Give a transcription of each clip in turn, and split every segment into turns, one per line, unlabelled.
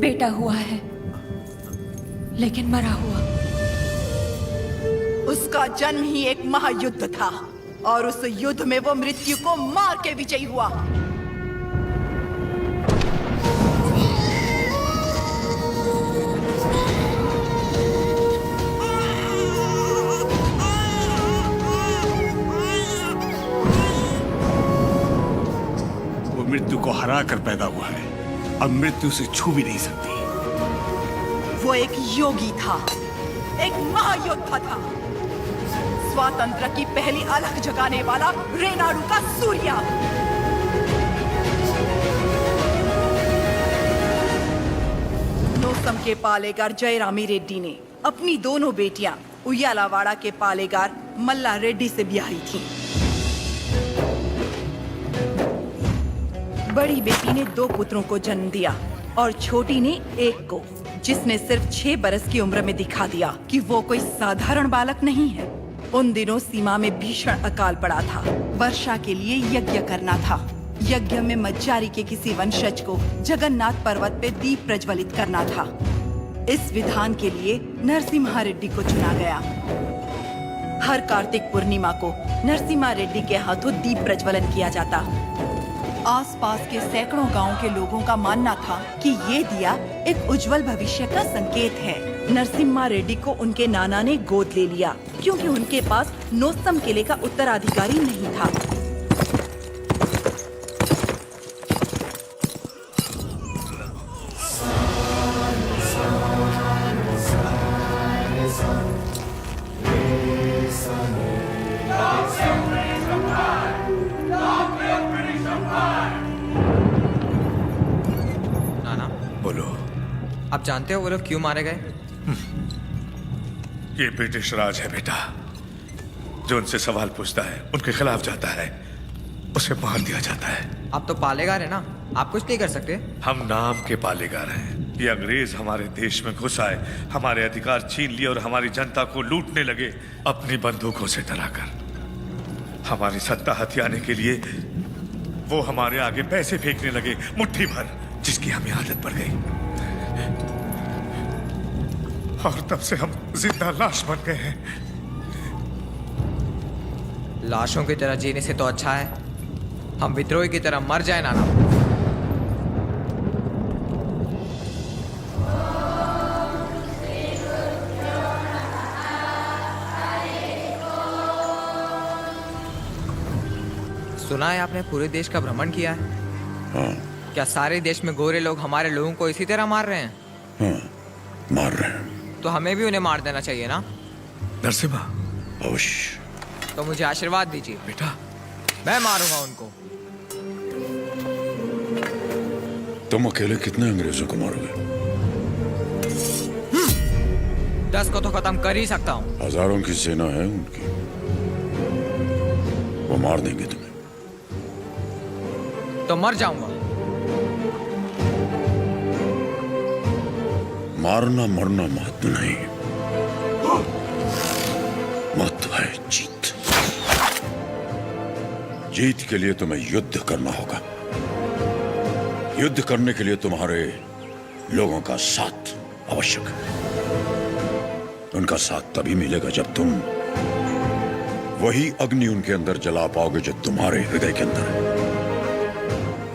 बेटा हुआ है, लेकिन मरा हुआ।
उसका जन्म ही एक महायुद्ध था और उस युद्ध में वो मृत्यु को मार के विजयी हुआ।
वो मृत्यु को हरा कर पैदा हुआ है, अब मृत्यु से छू भी नहीं सकती।
वो एक योगी था, एक महायोद्धा था, स्वातंत्र की पहली अलख जगाने वाला रेनाडू का सूर्या। नोसम के पालेगार जयरामी रेड्डी ने अपनी दोनों बेटियां उयालावाड़ा के पालेगार मल्ला रेड्डी से ब्याही थी। बड़ी बेटी ने 2 पुत्रों को जन्म दिया और छोटी ने एक को, जिसने सिर्फ 6 बरस की उम्र में दिखा दिया कि वो कोई साधारण बालक नहीं है। उन दिनों सीमा में भीषण अकाल पड़ा था। वर्षा के लिए यज्ञ करना था। यज्ञ में मज्जारी के किसी वंशज को जगन्नाथ पर्वत पे दीप प्रज्वलित करना था। इस विधान के लिए नरसिम्हा रेड्डी को चुना गया। हर कार्तिक पूर्णिमा को नरसिम्हा रेड्डी के हाथों दीप प्रज्वलन किया जाता। आसपास के सैकड़ों गांवों के लोगों का मानना था कि ये दिया एक उज्जवल भविष्य का संकेत है। नरसिम्हा रेड्डी को उनके नाना ने गोद ले लिया क्योंकि उनके पास नोसम किले का उत्तराधिकारी नहीं था।
आप जानते हो वो लोग क्यों मारे गए?
ये ब्रिटिश राज है बेटा। जो उनसे सवाल पूछता है, उनके खिलाफ जाता है, उसे मार दिया जाता है।
आप तो पालेगार है ना, आप कुछ नहीं कर सकते?
हम नाम के पालेगार हैं। ये अंग्रेज हमारे देश में घुस आए, हमारे अधिकार छीन लिए और हमारी जनता को लूटने लगे अपनी बंदूकों से डराकर। हमारी सत्ता हथियाने के लिए वो हमारे आगे पैसे फेंकने लगे, मुट्ठी भर, जिसकी हमें आदत पड़ गई और तब से हम जिंदा लाश बन गए हैं।
लाशों की तरह जीने से तो अच्छा है हम विद्रोही की तरह मर जाए नाना। सुना है आपने पूरे देश का भ्रमण किया है?
हाँ।
क्या सारे देश में गोरे लोग हमारे लोगों को इसी तरह मार रहे हैं?
हाँ, मार रहे हैं।
तो हमें भी उन्हें मार देना चाहिए ना?
नरसिम्हा,
अवश्य।
तो मुझे आशीर्वाद दीजिए
बेटा।
मैं मारूंगा उनको।
तुम अकेले कितने अंग्रेजों को मारोगे?
10 को तो खत्म कर ही सकता हूँ।
हजारों की सेना है उनकी, वो मार देंगे तुम्हें।
तो मर जाऊंगा।
मारना मरना महत्व नहीं, महत्व है जीत। जीत के लिए तुम्हें युद्ध करना होगा। युद्ध करने के लिए तुम्हारे लोगों का साथ आवश्यक है। उनका साथ तभी मिलेगा जब तुम वही अग्नि उनके अंदर जला पाओगे जो तुम्हारे हृदय के अंदर है।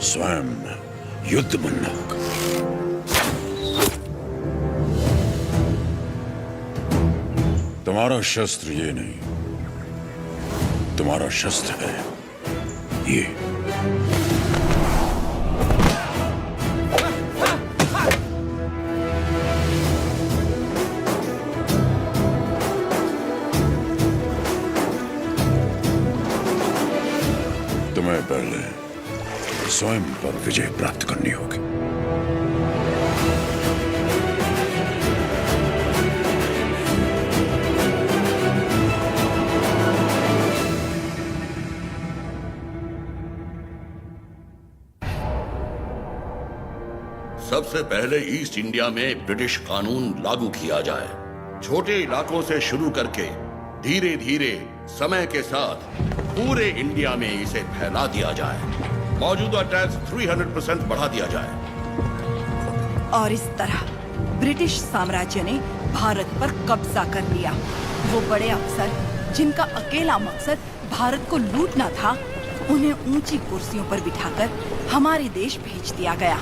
स्वयं युद्ध बनना होगा। तुम्हारा शस्त्र ये नहीं, तुम्हारा शस्त्र है ये। तुम्हें पहले स्वयं पर विजय प्राप्त करनी होगी।
सबसे पहले ईस्ट इंडिया में ब्रिटिश कानून लागू किया जाए। छोटे इलाकों से शुरू करके धीरे धीरे समय के साथ पूरे इंडिया में इसे फैला दिया जाए। मौजूदा टैक्स 300% बढ़ा दिया जाए।
और इस तरह ब्रिटिश साम्राज्य ने भारत पर कब्जा कर लिया। वो बड़े अफसर जिनका अकेला मकसद भारत को लूटना था, उन्हें ऊंची कुर्सियों पर बिठाकर हमारे देश भेज दिया गया।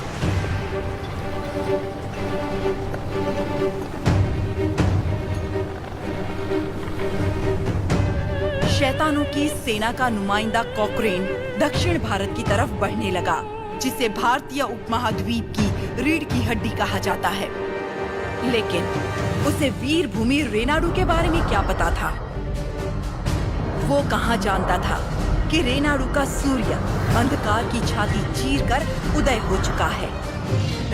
शैतानों की सेना का नुमाइंदा कॉकरेन दक्षिण भारत की तरफ बढ़ने लगा, जिसे भारतीय उपमहाद्वीप की रीढ़ की हड्डी कहा जाता है। लेकिन उसे वीर भूमि रेनाडू के बारे में क्या पता था? वो कहाँ जानता था कि रेनाडू का सूर्य अंधकार की छाती चीरकर उदय हो चुका है।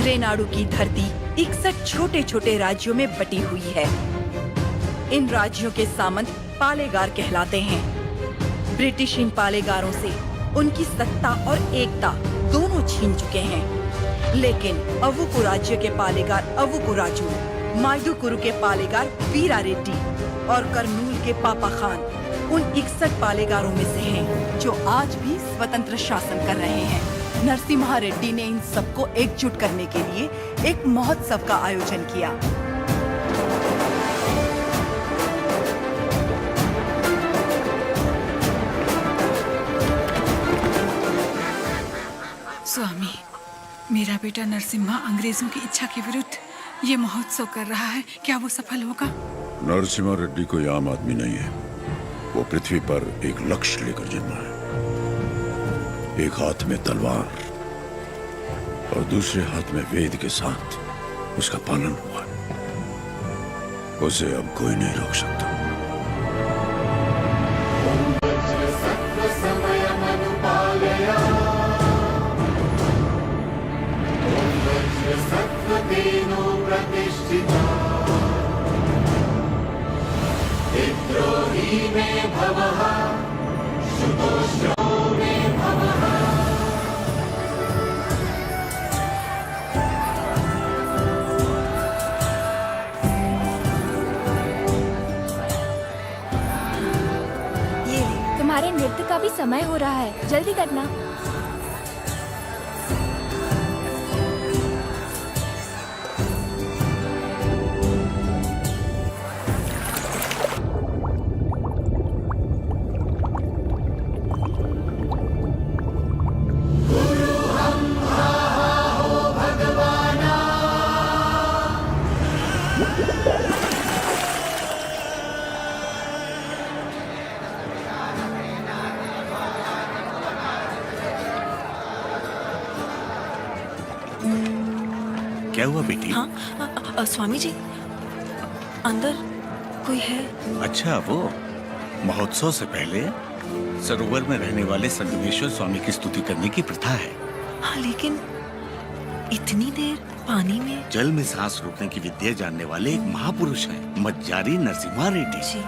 रेनाडू की धरती 61 छोटे छोटे राज्यों में बटी हुई है। इन राज्यों के सामंत पालेगार कहलाते हैं। ब्रिटिश इन पालेगारों से उनकी सत्ता और एकता दोनों छीन चुके हैं। लेकिन अवुकु राज्य के पालेगार अवुकु राजू, मायदुकुरु के पालेगार वीरा रेड्डी और कर्नूल के पापा खान उन 61 पालेगारों में से हैं जो आज भी स्वतंत्र शासन कर रहे हैं। नरसिम्हा रेड्डी ने इन सबको एकजुट करने के लिए एक महोत्सव का आयोजन किया।
स्वामी, मेरा बेटा नरसिम्हा अंग्रेजों की इच्छा के विरुद्ध ये महोत्सव कर रहा है। क्या वो सफल होगा?
नरसिम्हा रेड्डी कोई आम आदमी नहीं है। वो पृथ्वी पर एक लक्ष्य लेकर जन्मा है। एक हाथ में तलवार और दूसरे हाथ में वेद के साथ उसका पालन हुआ। उसे अब कोई नहीं रोक सकता।
तुम्हारे नृत्य का भी समय हो रहा है, जल्दी करना।
क्या हुआ बेटी?
हाँ, स्वामी जी, अंदर कोई है?
अच्छा, वो महोत्सव से पहले सरोवर में रहने वाले संगमेश्वर स्वामी की स्तुति करने की प्रथा है।
हाँ, लेकिन इतनी देर पानी में?
जल में सांस रोकने की विद्या जानने वाले एक महापुरुष हैं, मज्जारी नरसिम्हा रेड्डी
जी।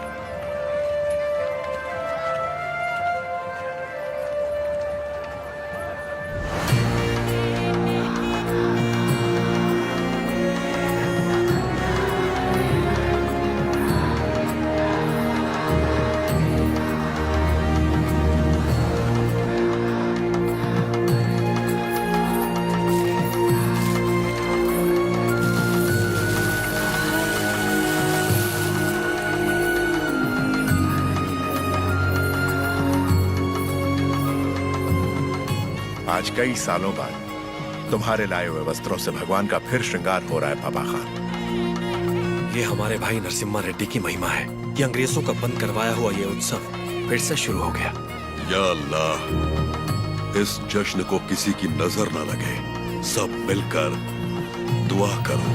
आज कई सालों बाद तुम्हारे लाए हुए वस्त्रों से भगवान का फिर श्रृंगार हो रहा है पापा खान।
ये हमारे भाई नरसिम्हा रेड्डी की महिमा है कि अंग्रेजों का बंद करवाया हुआ ये उत्सव फिर से शुरू हो गया।
या अल्लाह, इस जश्न को किसी की नजर न लगे। सब मिलकर दुआ करो।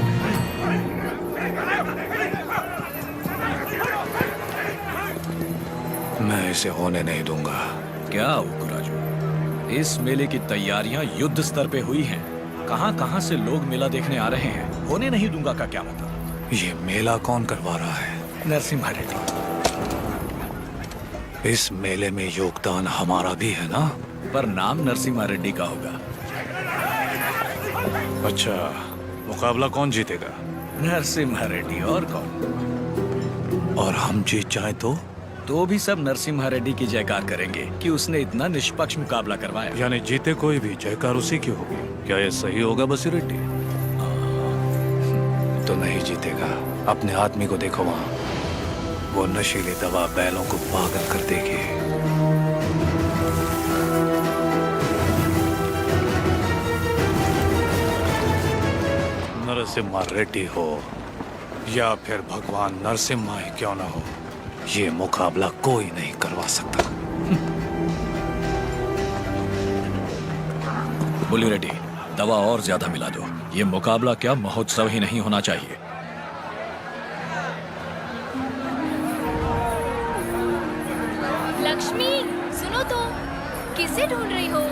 मैं इसे होने नहीं दूंगा।
क्या उकराजू, इस मेले की तैयारियां युद्ध स्तर पे हुई हैं। कहां-कहां से लोग मेला देखने आ रहे हैं। होने नहीं दूंगा का क्या मतलब?
ये मेला कौन करवा रहा है?
नरसिम्हा रेड्डी।
इस मेले में योगदान हमारा भी है ना?
पर नाम नरसिम्हा रेड्डी का होगा।
अच्छा, मुकाबला कौन जीतेगा?
नरसिम्हा रेड्डी, और कौन?
और हम जीत जाए तो
तो भी सब नरसिम्हा रेड्डी की जयकार करेंगे कि उसने इतना निष्पक्ष मुकाबला करवाया।
यानी जीते कोई भी जयकार उसी की होगी। क्या ये सही होगा बसीरेड्डी? तो नहीं जीतेगा। अपने आदमी को देखो वहां, वो नशीली दवा बैलों को पागल कर देगी। नरसिम्हा रेड्डी हो या फिर भगवान नरसिम्हा ही क्यों ना हो, ये मुकाबला कोई नहीं करवा सकता।
बुली रेड्डी, दवा और ज्यादा मिला दो। ये मुकाबला क्या महोत्सव ही नहीं होना चाहिए।
लक्ष्मी, सुनो तो, किसे ढूंढ रही हो?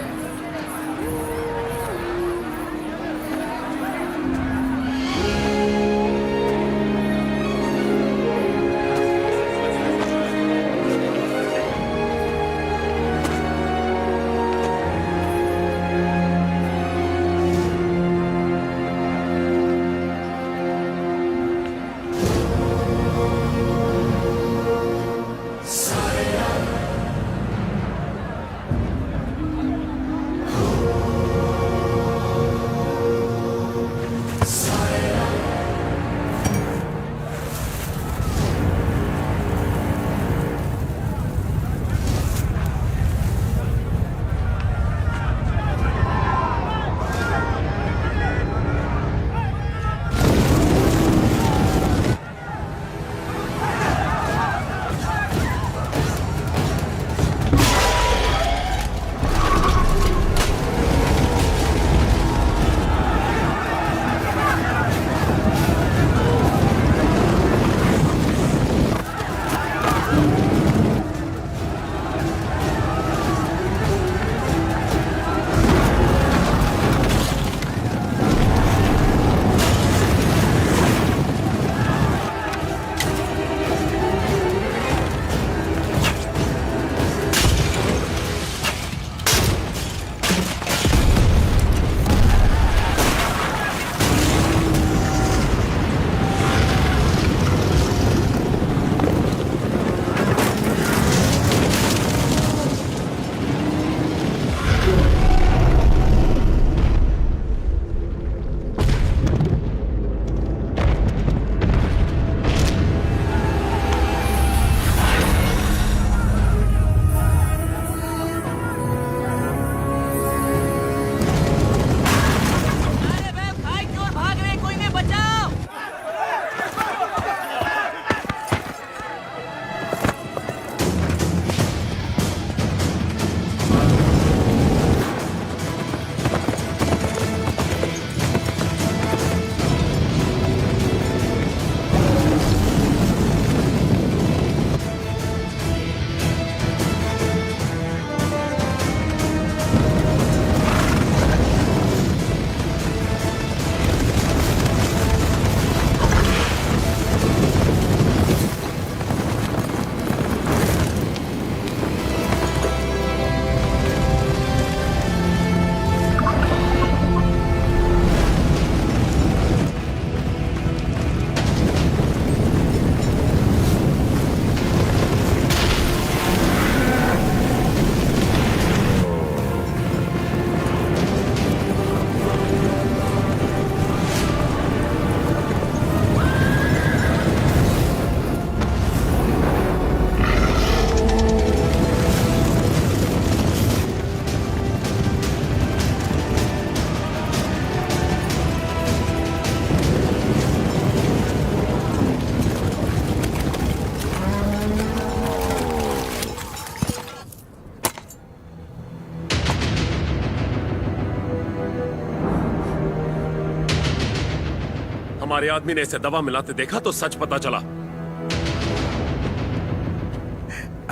हमारे आदमी ने इसे दवा मिलाते देखा तो सच पता चला।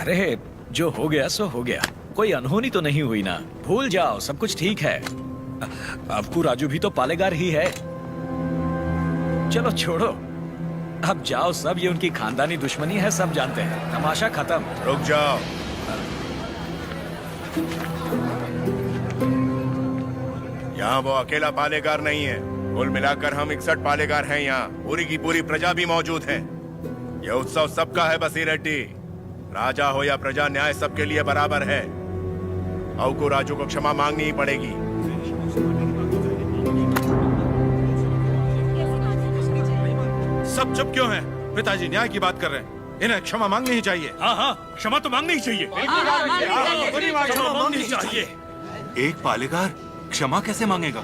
अरे जो हो गया सो हो गया, कोई अनहोनी तो नहीं हुई ना। भूल जाओ, सब कुछ ठीक है। अबकू राजू भी तो पालेगार ही है। चलो छोड़ो, अब जाओ सब, ये उनकी खानदानी दुश्मनी है, सब जानते हैं। तमाशा खत्म।
रुक जाओ। यहाँ वो अकेला पालेगार नहीं है, कुल मिलाकर हम 61 पालेगार हैं यहाँ। पूरी की पूरी प्रजा भी मौजूद है। यह उत्सव सबका है बसीरेड्डी। राजा हो या प्रजा, न्याय सबके लिए बराबर है। अवकु राजू को क्षमा मांगनी ही पड़ेगी।
सब चुप क्यों हैं? पिताजी न्याय की बात कर रहे हैं, इन्हें क्षमा मांगनी ही चाहिए। हाँ हाँ, क्षमा तो मांगनी ही चाहिए। क्षमा मांगनी ही चाहिए।
एक पालेगार क्षमा कैसे मांगेगा?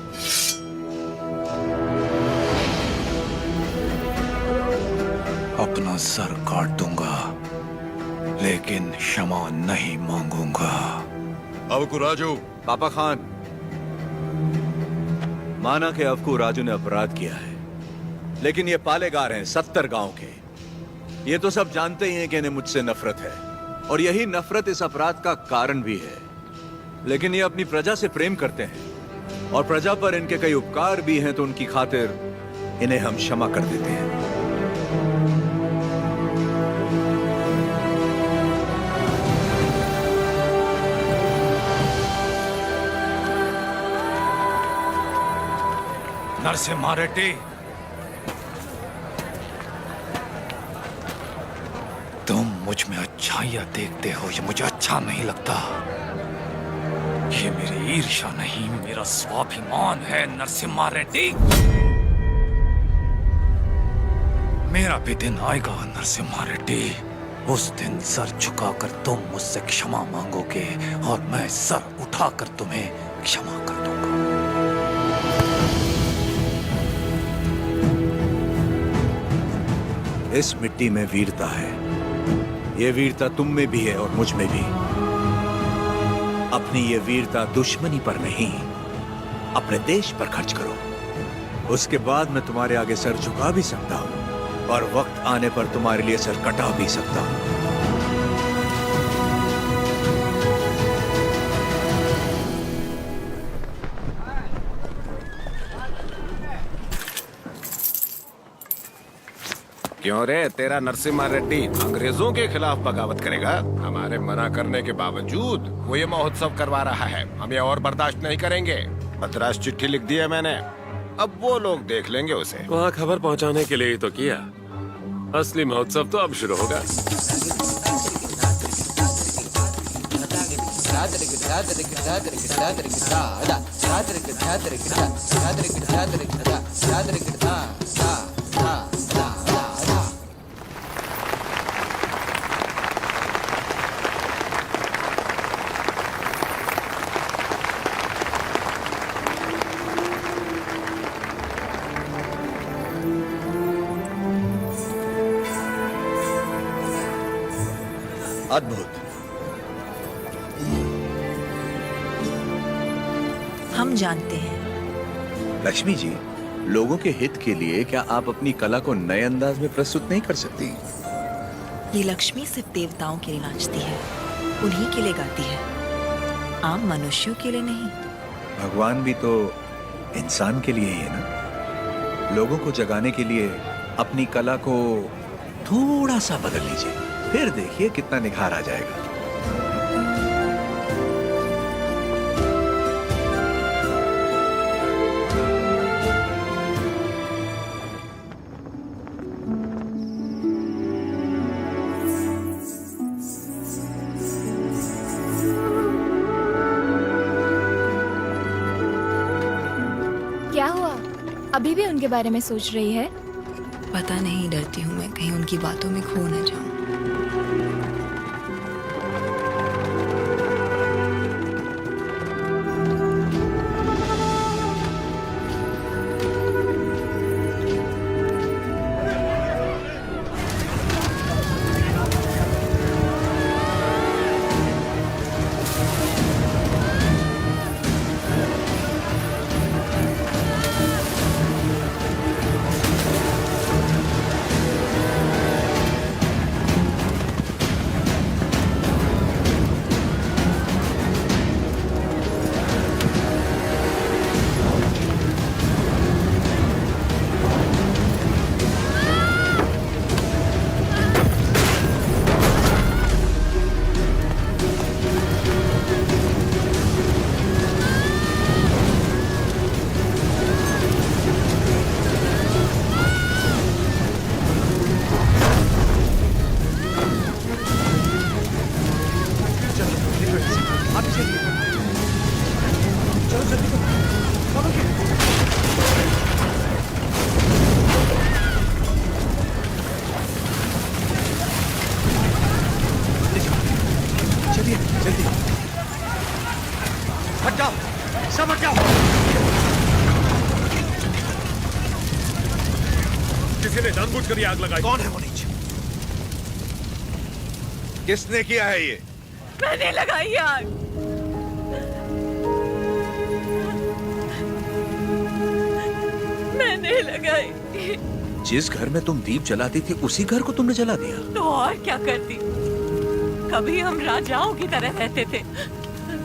अपना सर काट दूंगा, लेकिन क्षमा नहीं मांगूंगा।
अवकु राजू।
पापा खान, माना कि अवकु राजू ने अपराध किया है, लेकिन ये पालेगार हैं 70 गांव के। ये तो सब जानते ही हैं कि इन्हें मुझसे नफरत है, और यही नफरत इस अपराध का कारण भी है। लेकिन ये अपनी प्रजा से प्रेम करते हैं, और प्रजा पर इनके कई उपकार भी हैं, तो उनकी खातिर इन्हें हम क्षमा कर देते हैं।
नरसिम्हा रेड्डी, तुम मुझ में अच्छाइयां देखते हो, ये मुझे अच्छा नहीं लगता। ये मेरी ईर्ष्या नहीं, मेरा स्वाभिमान है नरसिम्हा रेड्डी। मेरा भी दिन आएगा नरसिम्हा रेड्डी, उस दिन सर झुकाकर तुम मुझसे क्षमा मांगोगे, और मैं सर उठाकर तुम्हें क्षमा कर दूंगा।
इस मिट्टी में वीरता है, ये वीरता तुम में भी है और मुझ में भी। अपनी ये वीरता दुश्मनी पर नहीं, अपने देश पर खर्च करो। उसके बाद मैं तुम्हारे आगे सर झुका भी सकता हूं, और वक्त आने पर तुम्हारे लिए सर कटा भी सकता हूं।
क्यों रे, तेरा नरसिम्हा रेड्डी अंग्रेजों के खिलाफ बगावत करेगा? हमारे मना करने के बावजूद वो ये महोत्सव करवा रहा है। हम ये और बर्दाश्त नहीं करेंगे। मद्रास चिट्ठी लिख दी है मैंने, अब वो लोग देख लेंगे उसे।
वहाँ खबर पहुँचाने के लिए ही तो किया। असली महोत्सव तो अब शुरू होगा।
अद्भुत।
हम जानते हैं।
लक्ष्मी जी, लोगों के हित के लिए क्या आप अपनी कला को नए अंदाज में प्रस्तुत नहीं कर सकती?
ये लक्ष्मी सिर्फ देवताओं के लिए नाचती है, उन्हीं के लिए गाती है, आम मनुष्यों के लिए नहीं।
भगवान भी तो इंसान के लिए ही है ना। लोगों को जगाने के लिए अपनी कला को थोड़ा सा बदल लीजिए, फिर देखिए कितना निखार आ जाएगा।
क्या हुआ? अभी भी उनके बारे में सोच रही है?
पता नहीं, डरती हूँ मैं कहीं उनकी बातों में खो न जाऊं।
चलिए जल्दी हट जाओ, सब हट जाओ।
किसी ने जानबूझकर ये आग लगाई।
कौन है वो नीचे? किसने किया है ये?
मैंने लगाई आग। मैंने लगाई।
जिस घर में तुम दीप जलाती थी उसी घर को तुमने जला दिया?
तो और क्या करती? कभी हम राजाओं की तरह रहते थे,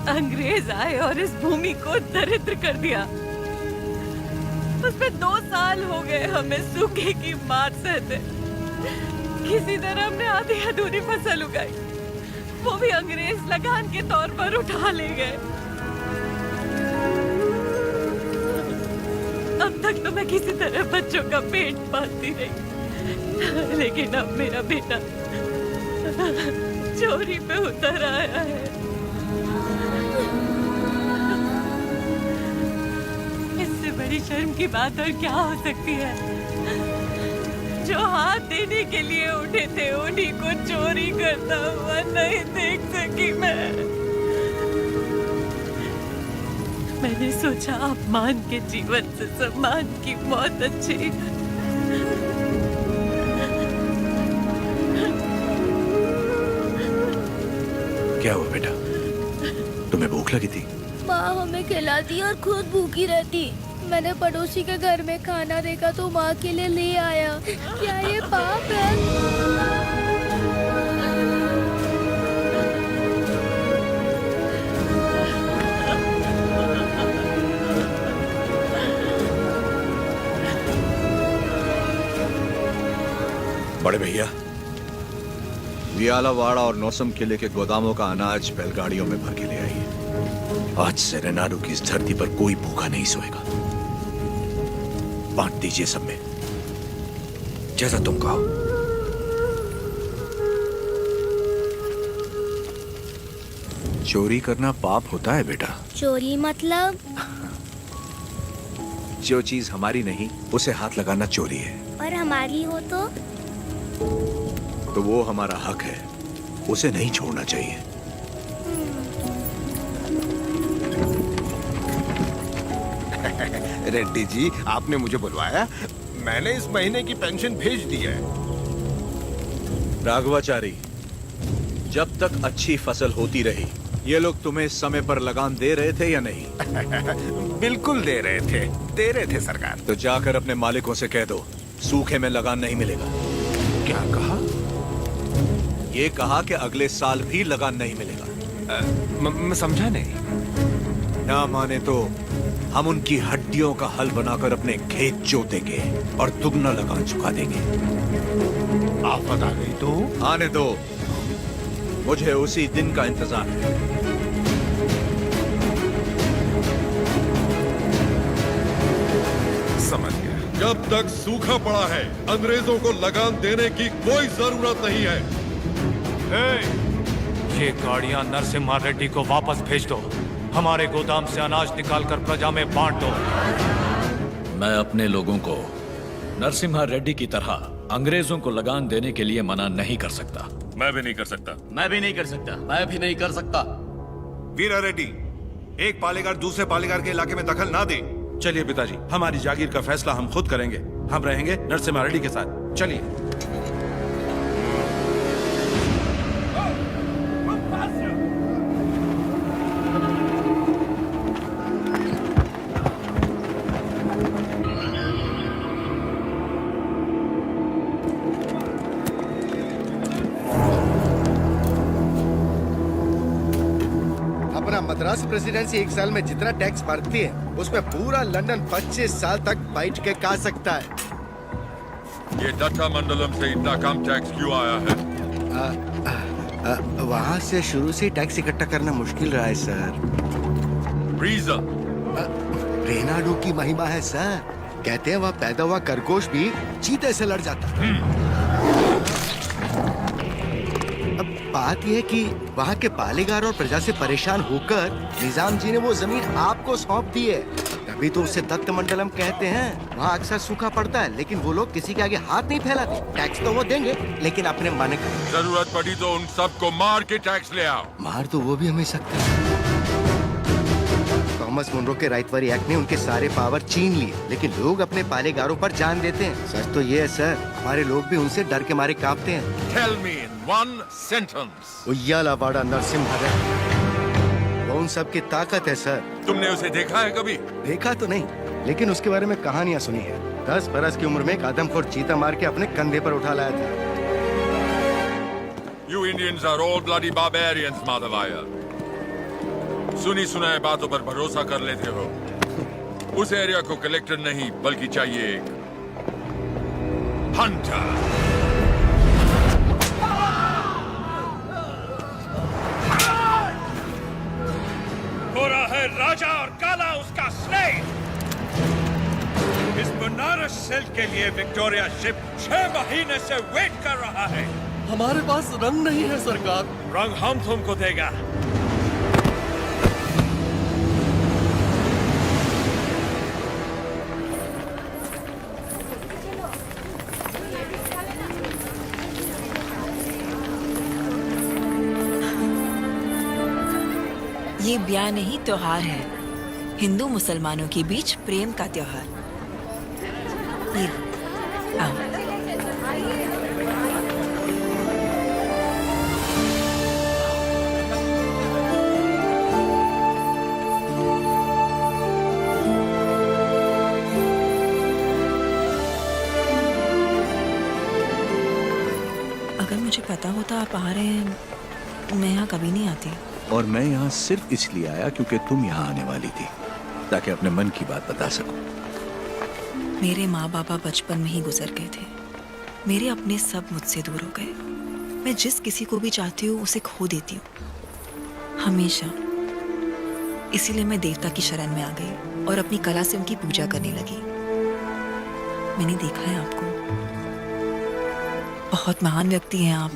अंग्रेज आए और इस भूमि को दरिद्र कर दिया। उसमें 2 साल हो गए हमें सूखे की मार सहते। किसी तरह हमने आधी अधूरी फसल उगाई, वो भी अंग्रेज लगान के तौर पर उठा ले गए। अब तक तो मैं किसी तरह बच्चों का पेट पालती रही, लेकिन अब मेरा बेटा चोरी पे उतर आया है। इससे बड़ी शर्म की बात और क्या हो सकती है? जो हाथ देने के लिए उठे थे उन्हीं को चोरी करता हुआ नहीं देख सकी मैं। मैंने सोचा अपमान के जीवन से सम्मान की मौत अच्छी।
क्या हुआ बेटा? तुम्हें भूख लगी थी?
माँ हमें खिलाती और खुद भूखी रहती। मैंने पड़ोसी के घर में खाना देखा तो माँ के लिए ले आया। क्या ये पाप है?
बड़े भैया, वियालावाड़ा और नौसम किले के गोदामों का अनाज बैलगाड़ियों में भर के ले आइए। आज से रेनाडू की इस धरती पर कोई भूखा नहीं सोएगा। बांट दीजिए सब में, जैसा तुम कहो। चोरी करना पाप होता है बेटा।
चोरी मतलब?
जो चीज हमारी नहीं उसे हाथ लगाना चोरी है।
और हमारी हो
तो वो हमारा हक है, उसे नहीं छोड़ना चाहिए।
रेड्डी जी, आपने मुझे बुलवाया? मैंने इस महीने की पेंशन भेज दी है।
राघवाचारी, जब तक अच्छी फसल होती रही, ये लोग तुम्हें समय पर लगान दे रहे थे या नहीं?
बिल्कुल दे रहे थे सरकार।
तो जाकर अपने मालिकों से कह दो, सूखे में लगान नहीं मिलेगा।
क्या कहा?
ये कहा कि अगले साल भी लगान नहीं मिलेगा।
मैं समझा नहीं।
ना माने तो हम उनकी हड्डियों का हल बनाकर अपने खेत जोतेंगे और दुगना लगान चुका देंगे।
आफत आ गई तो?
आने दो, मुझे उसी दिन का इंतजार है।
समझ गया।
जब तक सूखा पड़ा है, अंग्रेजों को लगान देने की कोई जरूरत नहीं है।
ये गाड़ियां नरसिम्हा रेड्डी को वापस भेज दो। हमारे गोदाम से अनाज निकालकर प्रजा में बांट दो।
मैं अपने लोगों को नरसिम्हा रेड्डी की तरह अंग्रेजों को लगान देने के लिए मना नहीं कर सकता।
मैं भी नहीं कर सकता।
मैं भी नहीं कर सकता। मैं भी नहीं कर सकता।
वीरा रेड्डी, एक पालेगार दूसरे पालेगार के इलाके में दखल ना दे।
चलिए पिताजी, हमारी जागीर का फैसला हम खुद करेंगे। हम रहेंगे नरसिम्हा रेड्डी के साथ। चलिए।
मद्रास प्रेसिडेंसी एक साल में जितना टैक्स भरती है उसमें पूरा लंदन 25 साल तक बैठ के खा सकता है।
ये दत्ता मंडलम से इतना कम टैक्स क्यों आया है?
वहाँ से शुरू से टैक्स इकट्ठा करना मुश्किल रहा है सर।
रीजन?
रेनाडू की महिमा है सर। कहते हैं वह पैदा हुआ खरगोश भी चीते से लड़ जाता है। बात यह है कि वहाँ के पालेगार और प्रजा से परेशान होकर निजाम जी ने वो जमीन आपको सौंप दी है। तभी तो उसे दत्त मंडलम कहते हैं। वहाँ अक्सर सूखा पड़ता है, लेकिन वो लोग किसी के आगे हाथ नहीं फैलाते। टैक्स तो वो देंगे, लेकिन अपने मन का।
जरूरत पड़ी तो उन सबको मार के टैक्स ले आओ।
मार तो वो भी हमें सकते हैं। थॉमस मुनरो के राइटवरी एक्ट ने उनके सारे पावर छीन लिए, लेकिन लोग अपने पालेगारों पर जान देते हैं। सच तो ये है सर, हमारे लोग भी उनसे डर के मारे कांपते हैं।
Tell me in one sentence.
उయ్యాలవాడ Narasimha वो उन सब की ताकत है सर।
तुमने उसे देखा है कभी?
देखा तो नहीं, लेकिन उसके बारे में कहानियां सुनी है। 10 बरस की उम्र में एक आदमखोर चीता मार के अपने कंधे पर उठा लाया था।
You Indians are all bloody barbarians, Madhavaya. सुनी सुनाए बातों पर भरोसा कर लेते हो। उस एरिया को कलेक्टर नहीं, बल्कि चाहिए एक हंटर।
गोरा है राजा और काला उसका स्लेव। इस बनारस सिल्क के लिए विक्टोरिया शिप 6 महीने से वेट कर रहा है।
हमारे पास रंग नहीं है सरकार।
रंग हम तुमको देगा।
ये ब्याह नहीं त्योहार है, हिंदू मुसलमानों के बीच प्रेम का त्योहार। ये आओ। अगर मुझे पता होता आप आ रहे हैं, मैं यहाँ कभी नहीं आती।
और मैं यहाँ सिर्फ इसलिए आया क्योंकि तुम यहाँ आने वाली थी, ताकि अपने मन की बात बता सकूं।
मेरे माँ बाबा बचपन में ही गुजर गए थे। मेरे अपने सब मुझसे दूर हो गए। मैं जिस किसी को भी चाहती हूँ उसे खो देती हूँ, हमेशा। इसीलिए मैं देवता की शरण में आ गई और अपनी कला से उनकी पूजा करने लगी। मैंने देखा है आपको, बहुत महान व्यक्ति हैं आप।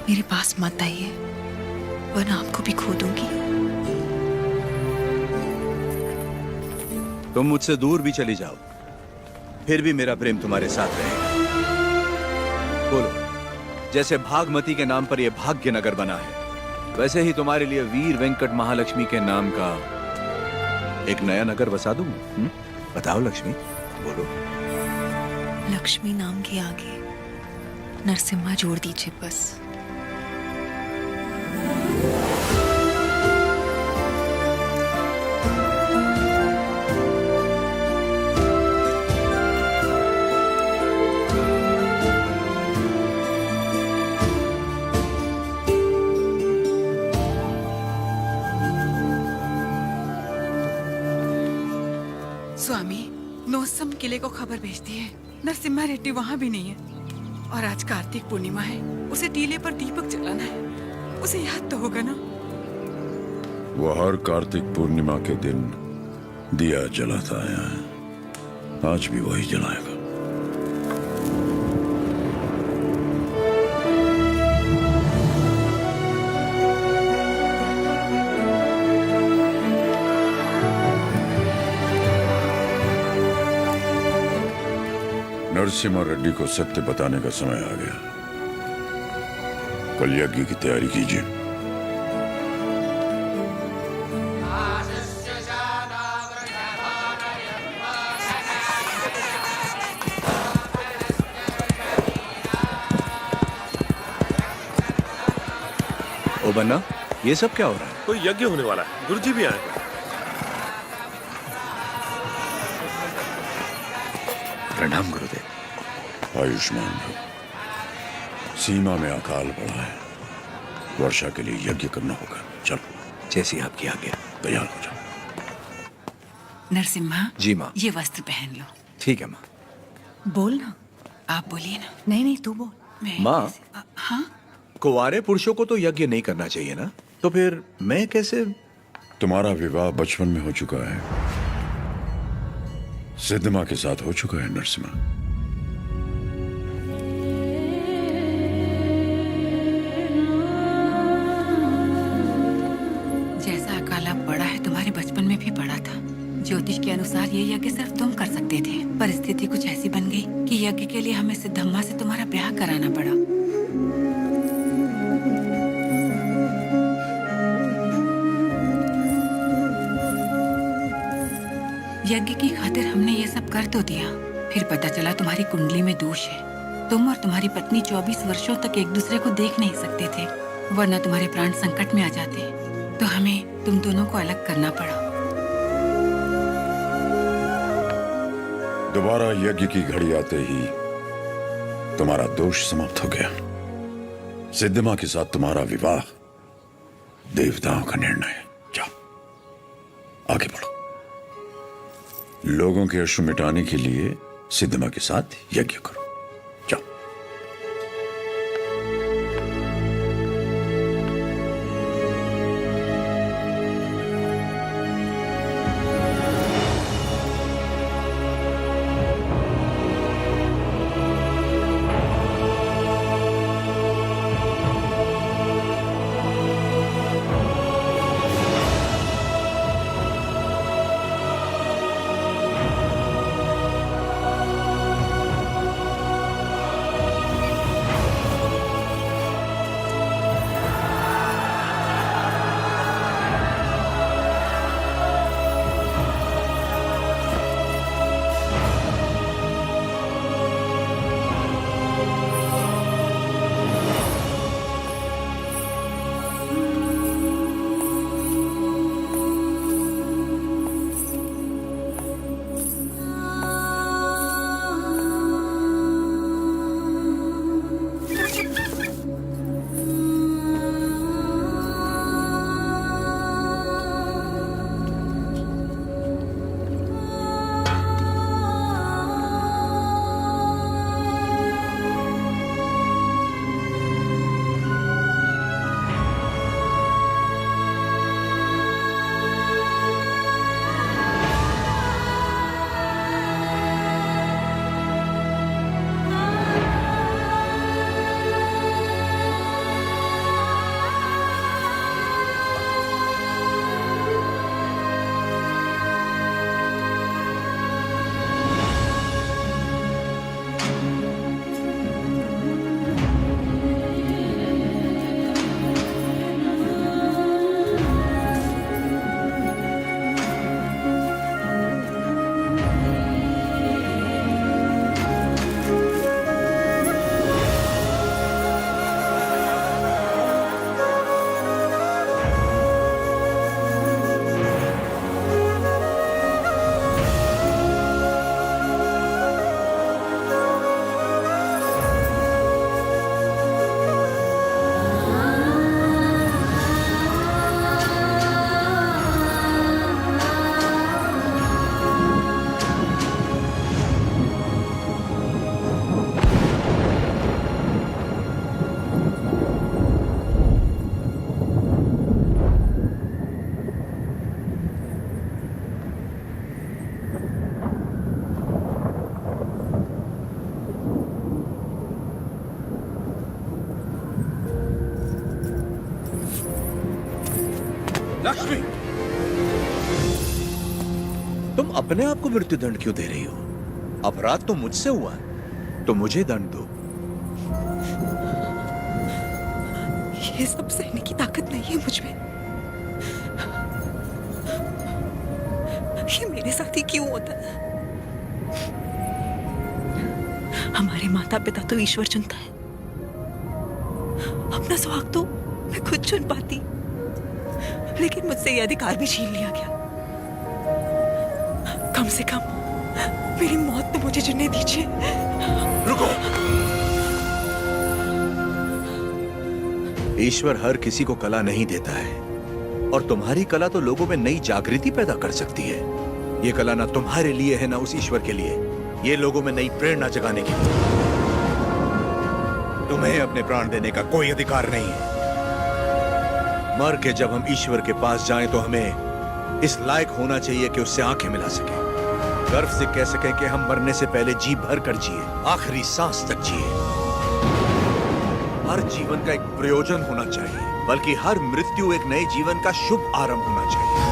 मेरे पास मत आइए, वरना आपको भी खो दूंगी।
तुम मुझसे दूर भी चली जाओ, फिर भी मेरा प्रेम तुम्हारे साथ रहेगा। बोलो, जैसे भागमती के नाम पर यह भाग्य नगर बना है, वैसे ही तुम्हारे लिए वीर वेंकट महालक्ष्मी के नाम का एक नया नगर बसा दूं। बताओ लक्ष्मी, बोलो।
लक्ष्मी नाम के आगे नरसिम्हा जोड़ दीजिए बस।
स्वामी, नोसम किले को खबर भेजती है। नरसिम्हा रेड्डी वहाँ भी नहीं है। और आज कार्तिक पूर्णिमा है, उसे टीले पर दीपक जलाना है। उसे याद तो होगा ना?
वो हर कार्तिक पूर्णिमा के दिन दिया जलाता आया है, आज भी वही जलाएगा। नरसिम्हा रेड्डी को सत्य बताने का समय आ गया। कल यज्ञ की तैयारी कीजिए।
ओ बन्ना, ये सब क्या हो रहा है?
कोई यज्ञ होने वाला है, गुरुजी भी आए।
प्रणाम गुरुदेव।
आयुष्मान भव। सीमा में अकाल पड़ा है, वर्षा के लिए यज्ञ करना होगा। चलो,
जैसी आपकी आज्ञा।
तैयार हो जाओ।
नरसिम्हा
जी माँ।
ये वस्त्र पहन लो।
ठीक है माँ।
बोल ना, आप बोलिए ना।
नहीं, तू बोल।
माँ,
हाँ?
कुंवारे पुरुषों को तो यज्ञ नहीं करना चाहिए ना, तो फिर मैं कैसे?
तुम्हारा विवाह बचपन में हो चुका है, सिद्धमा के साथ हो चुका है नरसिम्हा।
ज्योतिष के अनुसार ये यज्ञ सिर्फ तुम कर सकते थे, पर स्थिति कुछ ऐसी बन गई कि यज्ञ के लिए हमें सिद्धम्मा से तुम्हारा ब्याह कराना पड़ा। यज्ञ की खातिर हमने ये सब कर तो दिया, फिर पता चला तुम्हारी कुंडली में दोष है। तुम और तुम्हारी पत्नी 24 वर्षों तक एक दूसरे को देख नहीं सकते थे, वरना तुम्हारे प्राण संकट में आ जाते। तो हमें तुम दोनों को अलग करना पड़ा।
दोबारा यज्ञ की घड़ी आते ही तुम्हारा दोष समाप्त हो गया। सिद्धमा के साथ तुम्हारा विवाह देवताओं का निर्णय है। जाओ आगे बढ़ो। लोगों के अश्रु मिटाने के लिए सिद्धमा के साथ यज्ञ करो। जाओ।
लक्ष्मी, तुम अपने आप को मृत्यु दंड क्यों दे रही हो? अपराध तो मुझसे हुआ है, तो मुझे दंड दो।
ये सब सहने की ताकत नहीं है मुझ में। ये मेरे साथ ही क्यों होता है? हमारे माता पिता तो ईश्वर चुनता है, अपना सुहाग तो मैं खुद चुन पाती, लेकिन मुझसे ये अधिकार भी छीन लिया गया। कम से कम मेरी मौत तो मुझे चुनने दीजिए।
रुको। ईश्वर हर किसी को कला नहीं देता है, और तुम्हारी कला तो लोगों में नई जागृति पैदा कर सकती है। ये कला ना तुम्हारे लिए है ना उस ईश्वर के लिए, ये लोगों में नई प्रेरणा जगाने के लिए। तुम्हें अपने प्राण देने का कोई अधिकार नहीं है। मर के जब हम ईश्वर के पास जाएं तो हमें इस लायक होना चाहिए कि उससे आंखें मिला सके, गर्व से कह सके कि हम मरने से पहले जी भर कर जिए, आखिरी सांस तक जिए। हर जीवन का एक प्रयोजन होना चाहिए, बल्कि हर मृत्यु एक नए जीवन का शुभ आरंभ होना चाहिए।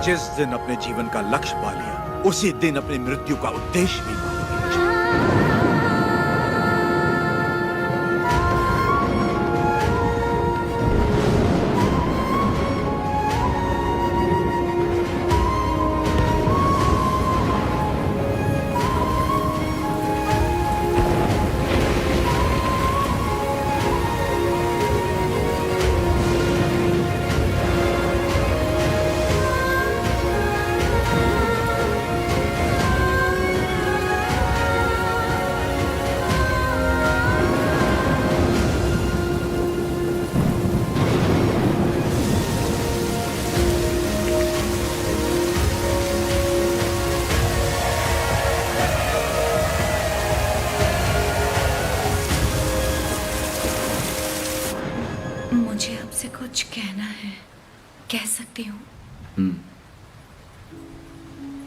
जिस दिन अपने जीवन का लक्ष्य पा लिया उसी दिन अपनी मृत्यु का उद्देश्य भी पा लिया।
मुझे आपसे कुछ कहना है, कह सकती हूँ?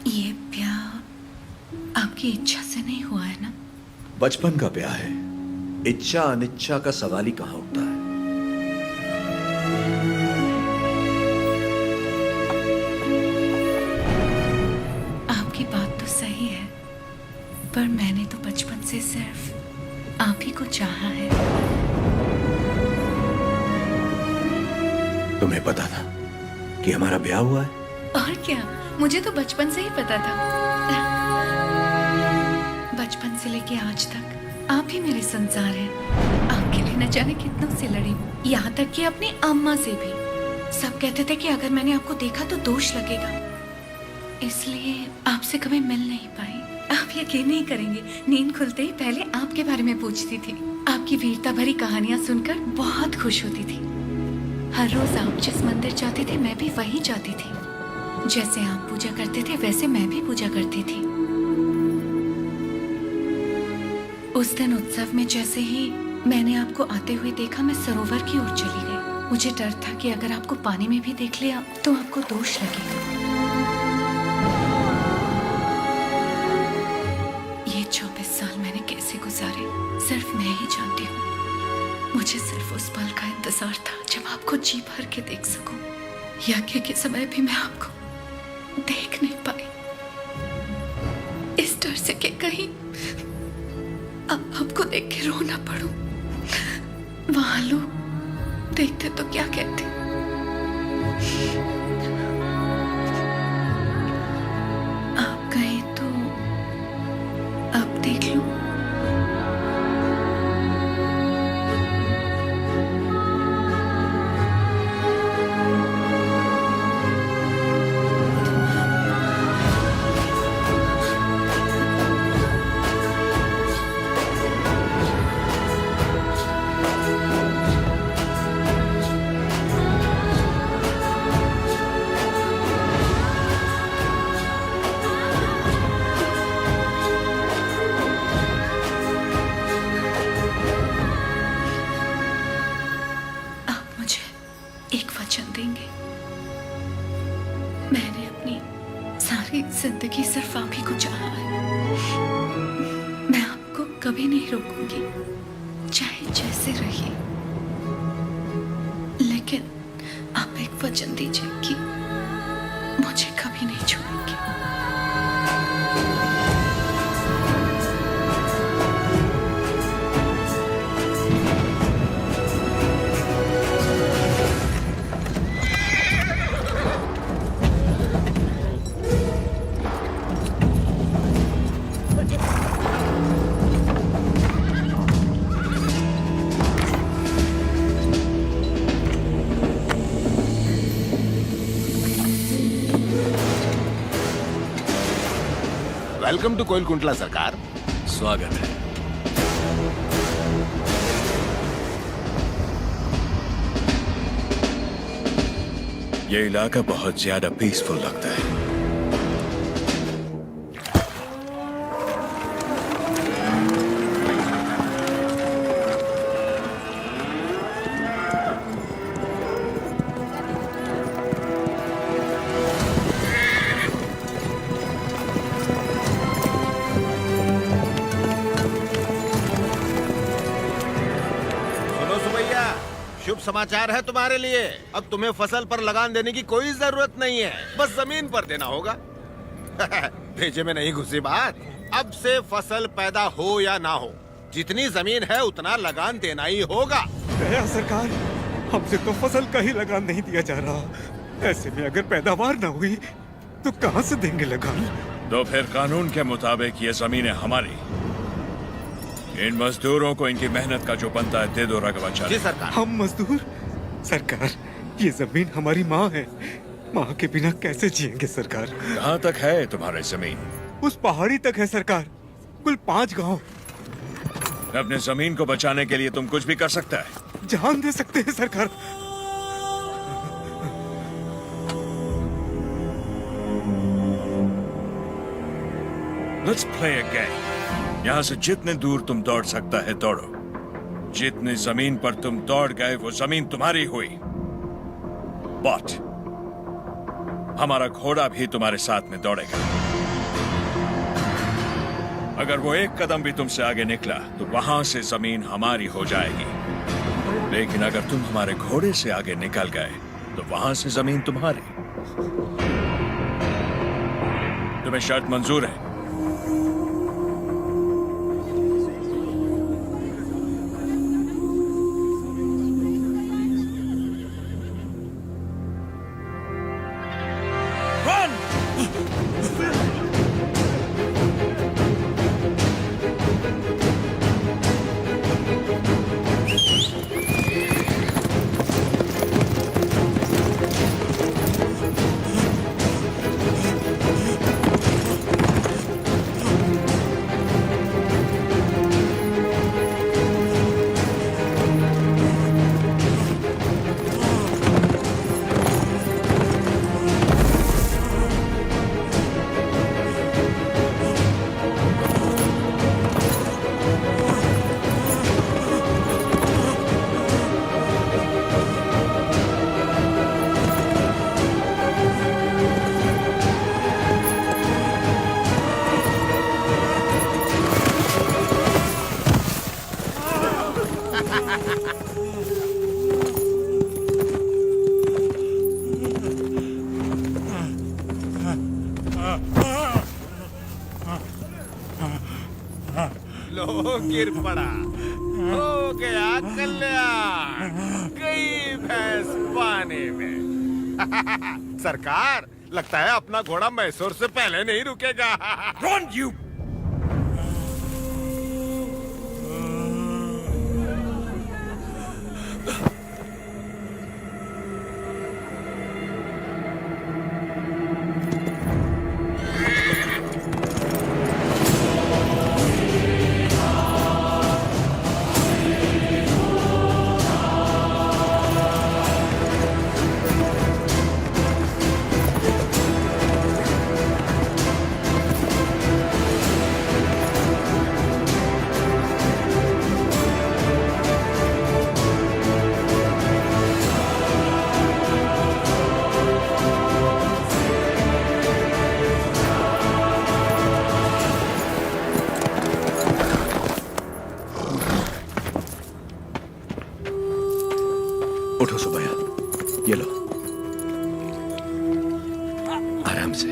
ये ब्याह आपकी इच्छा से नहीं हुआ है ना?
बचपन का ब्याह है, इच्छा अनिच्छा का सवाल ही कहाँ उठता है।
आपकी बात तो सही है, पर मैंने तो बचपन से सिर्फ आप ही को चाहा है।
तुम्हें पता था कि हमारा ब्याह हुआ है?
और क्या, मुझे तो बचपन से ही पता था। बचपन से लेके आज तक आप ही मेरे संसार हैं। आपके लिए न जाने कितनों से लड़ी हूँ, यहाँ तक कि अपनी अम्मा से भी। सब कहते थे कि अगर मैंने आपको देखा तो दोष लगेगा, इसलिए आपसे कभी मिल नहीं पाई। आप यकीन नहीं करेंगे, नींद खुलते ही पहले आपके बारे में पूछती थी। आपकी वीरता भरी कहानियां सुनकर बहुत खुश होती थी। हर रोज आप जिस मंदिर जाते थे मैं भी वहीं जाती थी। जैसे आप पूजा करते थे वैसे मैं भी पूजा करती थी। उस दिन उत्सव में जैसे ही मैंने आपको आते हुए देखा, मैं सरोवर की ओर चली गई। मुझे डर था कि अगर आपको पानी में भी देख लिया तो आपको दोष लगेगा। ये 24 साल मैंने कैसे गुजारे सिर्फ मैं ही जानती हूँ। मुझे सिर्फ उस पल का इंतजार था जब आपको जी भर के देख सकूं। यज्ञ के समय भी मैं आपको देख नहीं पाई, इस डर से कि कहीं आपको देख के रो ना पड़ूं। वहां लोग देखते तो क्या कहते। आप कहें तो आप देख लो। जिंदगी सिर्फ आप ही को चाहा है। मैं आपको कभी नहीं रोकूंगी, चाहे जैसे रहिए, लेकिन आप एक वचन दीजिए कि मुझे कभी नहीं छोड़ेंगे।
वेलकम टू कोइलकुंटला सरकार।
स्वागत है।
ये इलाका बहुत ज्यादा पीसफुल लगता है।
शुभ समाचार है तुम्हारे लिए। अब तुम्हें फसल पर लगान देने की कोई जरूरत नहीं है, बस जमीन पर देना होगा। भेजे में नहीं घुसी बात। अब से फसल पैदा हो या ना हो, जितनी जमीन है उतना लगान देना ही होगा।
दया सरकार, हमसे तो फसल का ही लगान नहीं दिया जा रहा। ऐसे में अगर पैदावार ना हुई तो कहां से देंगे लगान?
तो फिर कानून के मुताबिक ये जमीनें हमारी। इन मजदूरों को इनकी मेहनत का जो बनता है दे दो रघुवंशा।
जी सरकार।
हम मजदूर? सरकार, ये जमीन हमारी माँ है। माँ के बिना कैसे जिएंगे सरकार?
कहाँ तक है तुम्हारी जमीन?
उस पहाड़ी तक है सरकार, कुल 5 गांव।
अपने जमीन को बचाने के लिए तुम कुछ भी कर सकता है।
जान दे सकते हैं सरकार।
Let's play a game. यहाँ से जितने दूर तुम दौड़ सकता है दौड़ो। जितनी जमीन पर तुम दौड़ गए वो जमीन तुम्हारी हुई। बट हमारा घोड़ा भी तुम्हारे साथ में दौड़ेगा। अगर वो एक कदम भी तुमसे आगे निकला तो वहां से जमीन हमारी हो जाएगी। लेकिन अगर तुम हमारे घोड़े से आगे निकल गए तो वहां से जमीन तुम्हारी। तुम्हें शर्त मंजूर है?
लो गिर पड़ा, हो गया कल्याण, गई भैंस पानी में। सरकार, लगता है अपना घोड़ा मैसूर से पहले नहीं रुकेगा।
Run, you!
उठो सुबैया, ये लो, आराम से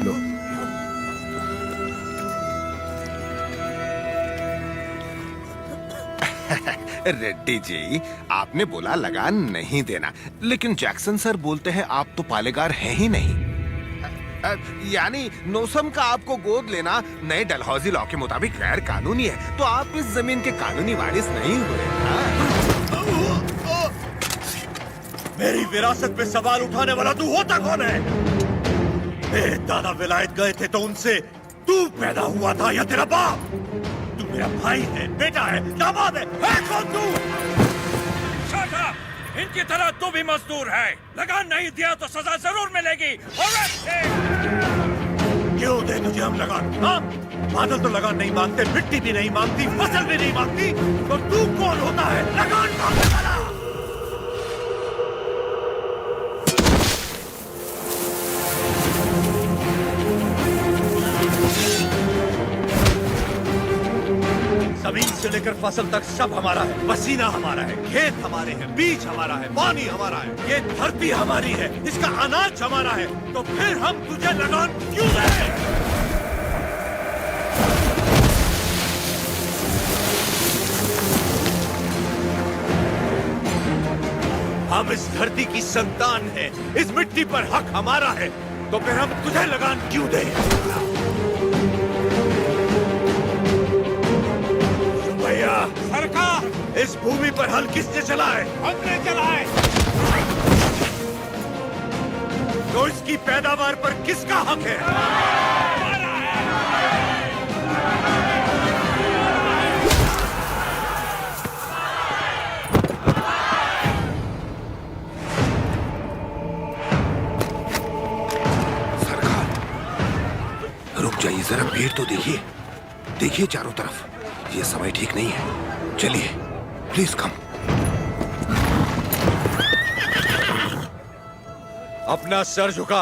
लो।
रेड्डी जी, आपने बोला लगान नहीं देना, लेकिन जैक्सन सर बोलते हैं आप तो पालेगार हैं ही नहीं। यानी नोसम का आपको गोद लेना नए डलहौजी लॉ के मुताबिक गैर कानूनी है, तो आप इस जमीन के कानूनी वारिस नहीं हुए।
मेरी विरासत पे सवाल उठाने वाला तू होता कौन है? मेरे दादा विलायत गए थे तो उनसे तू पैदा हुआ था या तेरा बाप? तू मेरा भाई है, बेटा है, दामाद है कौन तू? Shut up! इनकी तरह तू भी मजदूर है। लगान नहीं दिया तो सजा जरूर मिलेगी। क्यों दे तुझे हम लगान? हाँ? बादल तो लगान नहीं मांगते, मिट्टी भी नहीं मांगती, फसल भी नहीं मांगती, तो तू कौन होता है लगान मांगने वाला?
जमीन से लेकर फसल तक सब हमारा है। पसीना हमारा है, खेत हमारे हैं, बीज हमारा है, पानी हमारा है, ये धरती हमारी है, इसका अनाज हमारा है। तो फिर हम तुझे लगान क्यों दें? हम इस धरती की संतान हैं, इस मिट्टी पर हक हमारा है, तो फिर हम तुझे लगान क्यों दें? भैया सरकार, इस भूमि पर हल किसने चलाए? हमने चलाए। तो इसकी पैदावार पर किसका हक है?
जाइए जरा, भीड़ तो देखिए, देखिए चारों तरफ, ये समय ठीक नहीं है। चलिए प्लीज कम।
अपना सर झुका,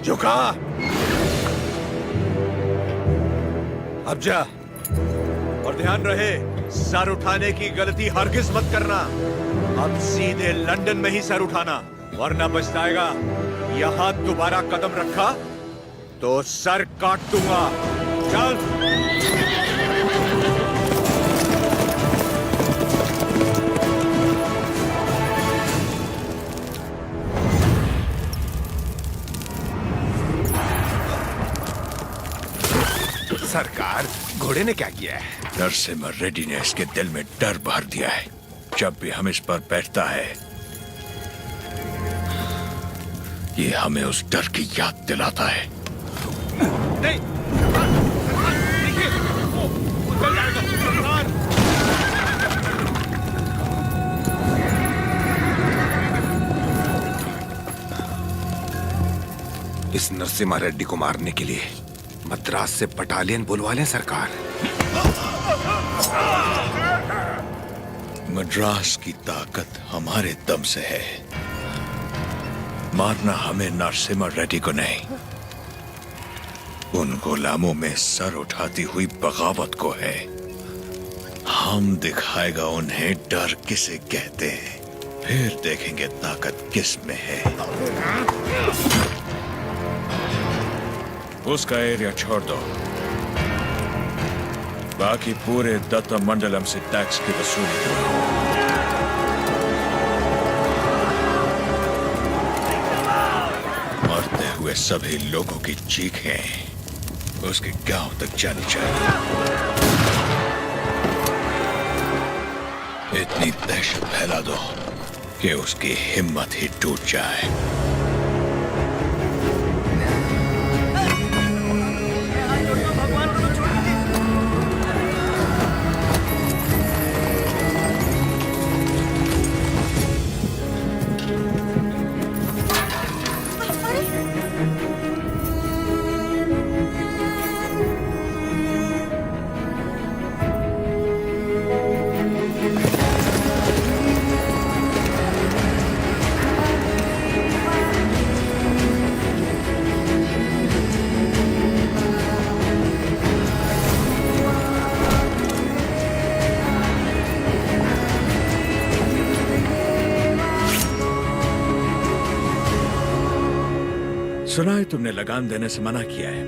झुका। अब जा, और ध्यान रहे, सर उठाने की गलती हरगिज मत करना। अब सीधे लंदन में ही सर उठाना, वरना पछताएगा। यहां दोबारा कदम रखा तो सर काट दूंगा। चल।
सरकार, घोड़े ने क्या किया है?
नरसिम्हा रेड्डी ने इसके दिल में डर भर दिया है। जब भी हम इस पर बैठता है, ये हमें उस डर की याद दिलाता है।
नहीं, देखिए, वो चल जाएगा। इस नरसिम्हा रेड्डी को मारने के लिए मद्रास से बटालियन बुलवा लें सरकार।
मद्रास की ताकत हमारे दम से है, मारना हमें नरसिम्हा रेड्डी को नहीं, उन गुलामों में सर उठाती हुई बगावत को है। हम दिखाएगा उन्हें डर किसे कहते हैं, फिर देखेंगे ताकत किस में है। उसका एरिया छोड़ दो, बाकी पूरे दत्ता मंडलम से टैक्स की वसूली करो। मरते हुए सभी लोगों की चीखें उसके गांव तक जानी चाहिए। इतनी दहशत फैला दो कि उसकी हिम्मत ही टूट जाए। सुना है तुमने लगान देने से मना किया है।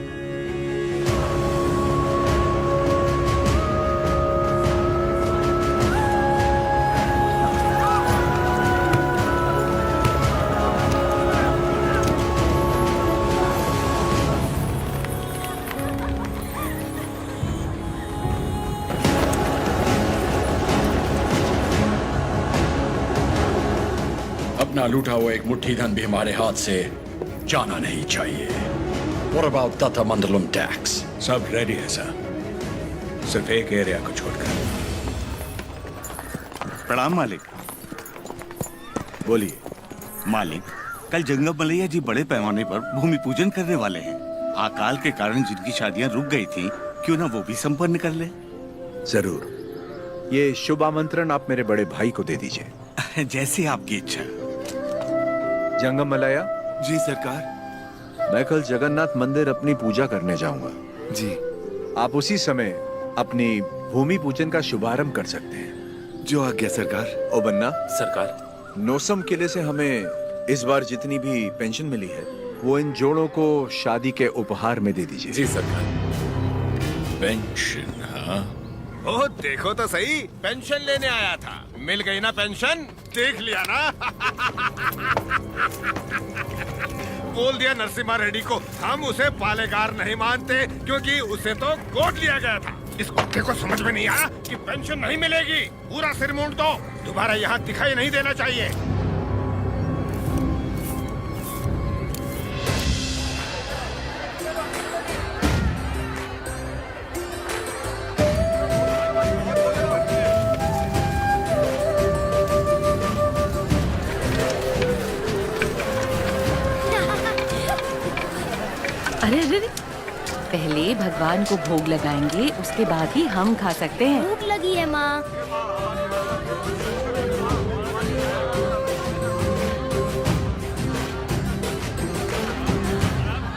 अपना लूटा हुआ एक मुट्ठी धन भी हमारे हाथ से जाना नहीं चाहिए। What about Tata Mandalam tax?
सब रेडी है सर, सिर्फ एक एरिया को छोड़कर।
प्रणाम मालिक।
बोलिए।
मालिक, कल जंगम मलैया जी बड़े पैमाने पर भूमि पूजन करने वाले हैं। अकाल के कारण जिनकी शादियां रुक गई थी, क्यों ना वो भी संपन्न कर ले।
जरूर। ये शुभ आमंत्रण आप मेरे बड़े भाई को दे दीजिए।
जैसे आपकी इच्छा।
जंगम मलैया।
जी सरकार।
मैं कल जगन्नाथ मंदिर अपनी पूजा करने जाऊंगा।
जी।
आप उसी समय अपनी भूमि पूजन का शुभारंभ कर सकते हैं।
जो आज्ञा सरकार।
ओ बन्ना,
सरकार।
नोसम किले से हमें इस बार जितनी भी पेंशन मिली है वो इन जोड़ों को शादी के उपहार में दे दीजिए।
जी सरकार।
पेंशन? हाँ,
ओ देखो तो सही, पेंशन लेने आया था, मिल गई ना पेंशन, देख लिया ना। बोल दिया नरसिम्हा रेड्डी को, हम उसे पालेगार नहीं मानते क्योंकि उसे तो गोद लिया गया था। इस कुत्ते को समझ में नहीं आया कि पेंशन नहीं मिलेगी। पूरा सिर मूंड दो, दोबारा यहाँ दिखाई नहीं देना चाहिए।
अरे अरे अरे, पहले भगवान को भोग लगाएंगे, उसके बाद ही हम खा सकते हैं।
भूख लगी है माँ।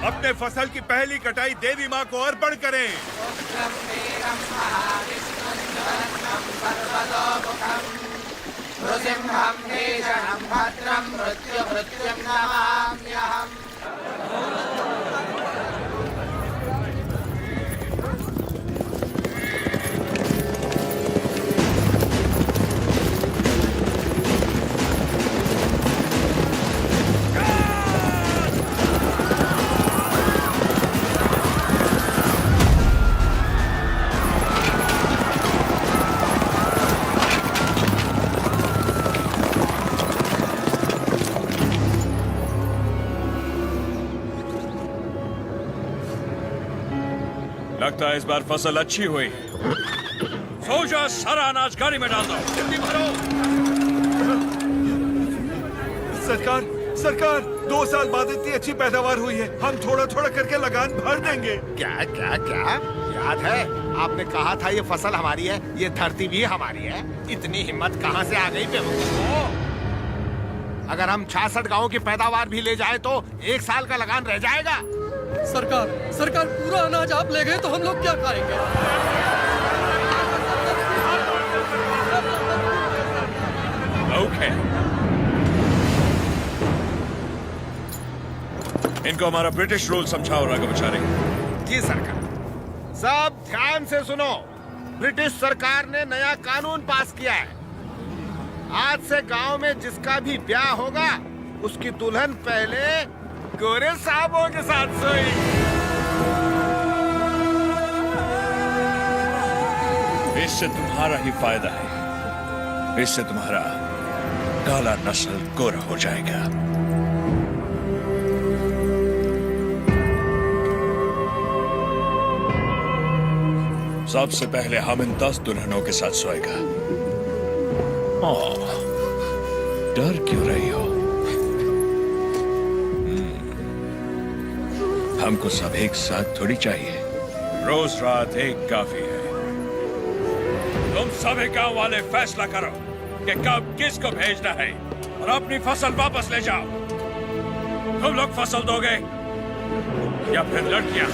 अपने फसल की पहली कटाई देवी माँ को अर्पण करें।
लगता है इस बार फसल अच्छी हुई। सो जा, सारा अनाज गाड़ी में डाल दो।
जल्दी भरो। सरकार, सरकार, 2 साल बाद इतनी अच्छी पैदावार हुई है, हम थोड़ा थोड़ा करके लगान भर देंगे।
क्या क्या क्या याद है आपने कहा था ये फसल हमारी है, ये धरती भी हमारी है। इतनी हिम्मत कहाँ से आ गई बेवकूफ को? अगर हम 66 गांवों की पैदावार भी ले जाए तो 1 साल का लगान रह जाएगा।
सरकार, सरकार, पूरा अनाज आप ले गए तो हम लोग क्या खाएंगे?
ओके, इनको हमारा ब्रिटिश रूल समझाओ राघवाचारी।
जी सरकार। सब ध्यान से सुनो, ब्रिटिश सरकार ने नया कानून पास किया है। आज से गांव में जिसका भी ब्याह होगा उसकी दुल्हन पहले गोरे साहबों के साथ सोई।
इससे तुम्हारा ही फायदा है, इससे तुम्हारा काला नस्ल गोरा हो जाएगा। सबसे पहले हम इन 10 दुल्हनों के साथ सोएगा। ओह, डर क्यों रही हो? हमको सब एक साथ थोड़ी चाहिए, रोज रात एक काफी है। तुम सभी गांव वाले फैसला करो कि कब किसको भेजना है और अपनी फसल वापस ले जाओ। तुम लोग फसल दोगे या फिर लड़कियां?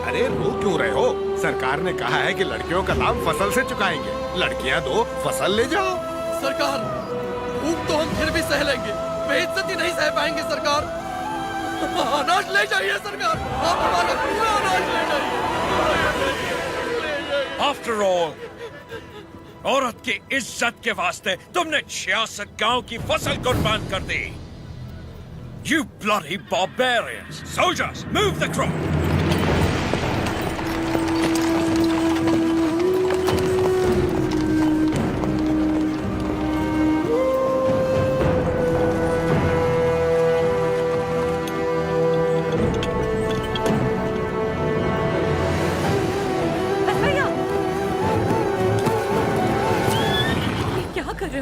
अरे रो क्यों रहे हो? सरकार ने कहा है कि लड़कियों का दाम फसल से चुकाएंगे, लड़कियां दो, फसल ले जाओ।
सरकार, भूख तो हम फिर भी सह लेंगे, बेइज्जती नहीं सह पाएंगे सरकार। अनाज ले जाइए सरकार, आप हमारा पूरा अनाज ले जाइए।
आफ्टर ऑल, औरत की इज्जत के वास्ते तुमने 66 गांव की फसल कुर्बान कर दी। You bloody barbarians! Soldiers, move the crop!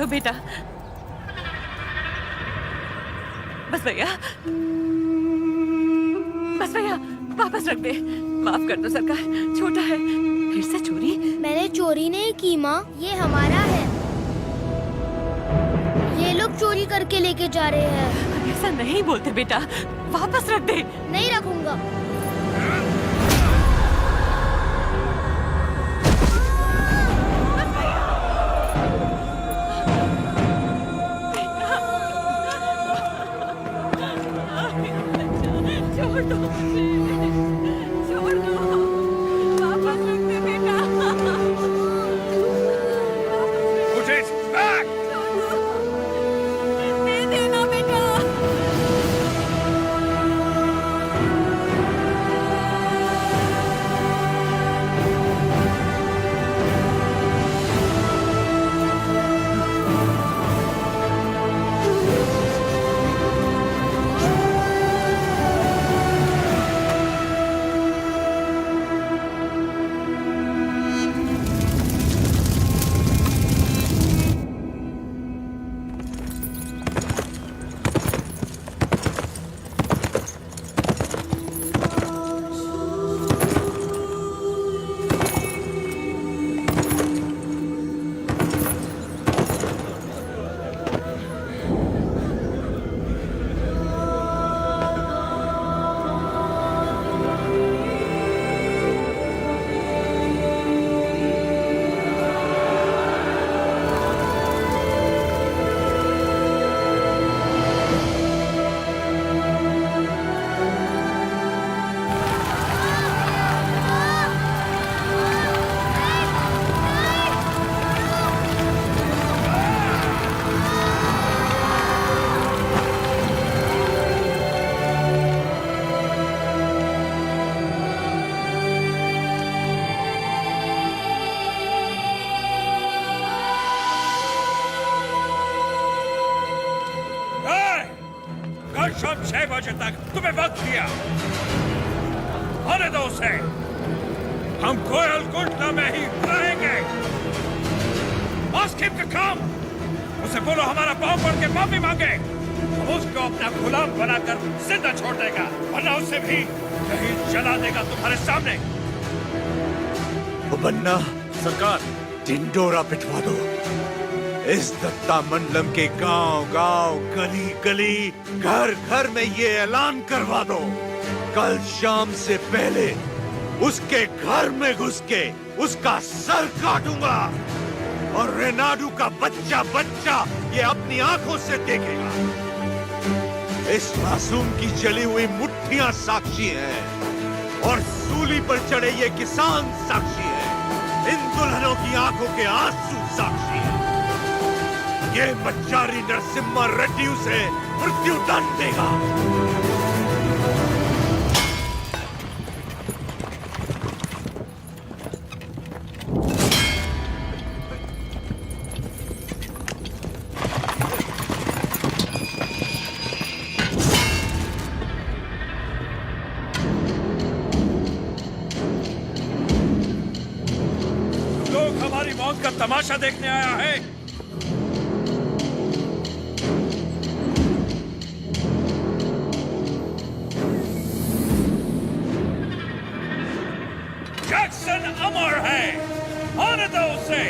बेटा, बस भैया, बस भैया, वापस रख दे। माफ कर दो सरकार, छोटा है। फिर से चोरी?
मैंने चोरी नहीं की माँ, ये हमारा है। ये लोग चोरी करके लेके जा रहे हैं।
ऐसा नहीं बोलते बेटा, वापस रख दे।
नहीं रखूंगा।
शाम 6 बजे तक तुम्हें वक्त दिया। आने दो उसे। हम कोयल कुंडला में ही रहेंगे। Ask him to come. उसे बोलो हमारा पांव पड़ के माफी मांगे। उसको अपना गुलाम बनाकर जिंदा छोड़ देगा, वरना उसे भी कहीं जला देगा तुम्हारे सामने।
वो बन्ना
सरकार,
ढिंडोरा पिटवा दो। इस दत्ता मंडलम के गांव गांव, गली गली, घर घर में ये ऐलान करवा दो, कल शाम से पहले उसके घर में घुस के उसका सर काटूंगा और रेनाडू का बच्चा बच्चा ये अपनी आंखों से देखेगा। इस मासूम की जली हुई मुट्ठियां साक्षी हैं और सूली पर चढ़े ये किसान साक्षी हैं। इन दुल्हनों की आंखों के आंसू साक्षी हैं। ये बच्चारी नरसिम्हा रेड्डी उसे मृत्यु दंड देगा।
लोग हमारी मौत का तमाशा देखने आया है। जैक्सन अमर है, आने दो उसे।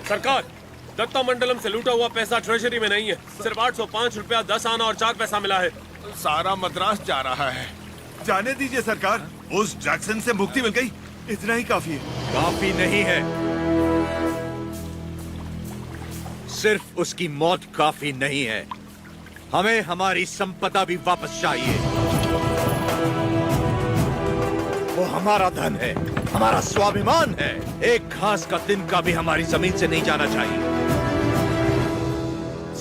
सरकार, दत्ता मंडलम से लूटा हुआ पैसा ट्रेजरी में नहीं है। सिर्फ 805 रुपया 10 आना और 4 पैसा मिला है।
सारा मद्रास जा रहा है।
जाने दीजिए सरकार, उस जैक्सन से मुक्ति मिल गई, इतना ही काफी है।
काफी नहीं है, सिर्फ उसकी मौत काफी नहीं है, हमें हमारी संपदा भी वापस चाहिए। वो हमारा धन है, हमारा स्वाभिमान है। एक घास का तिनका भी हमारी जमीन से नहीं जाना चाहिए।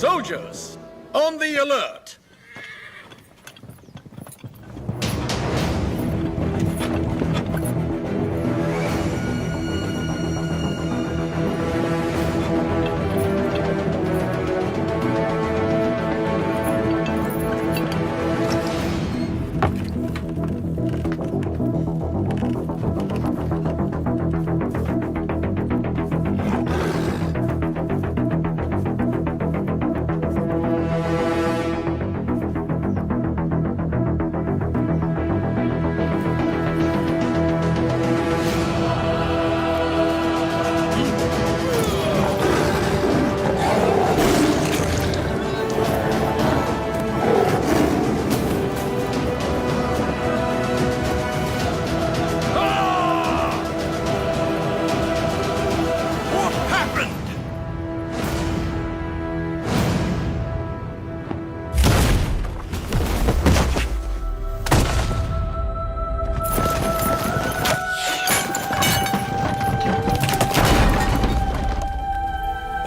Soldiers, on the alert!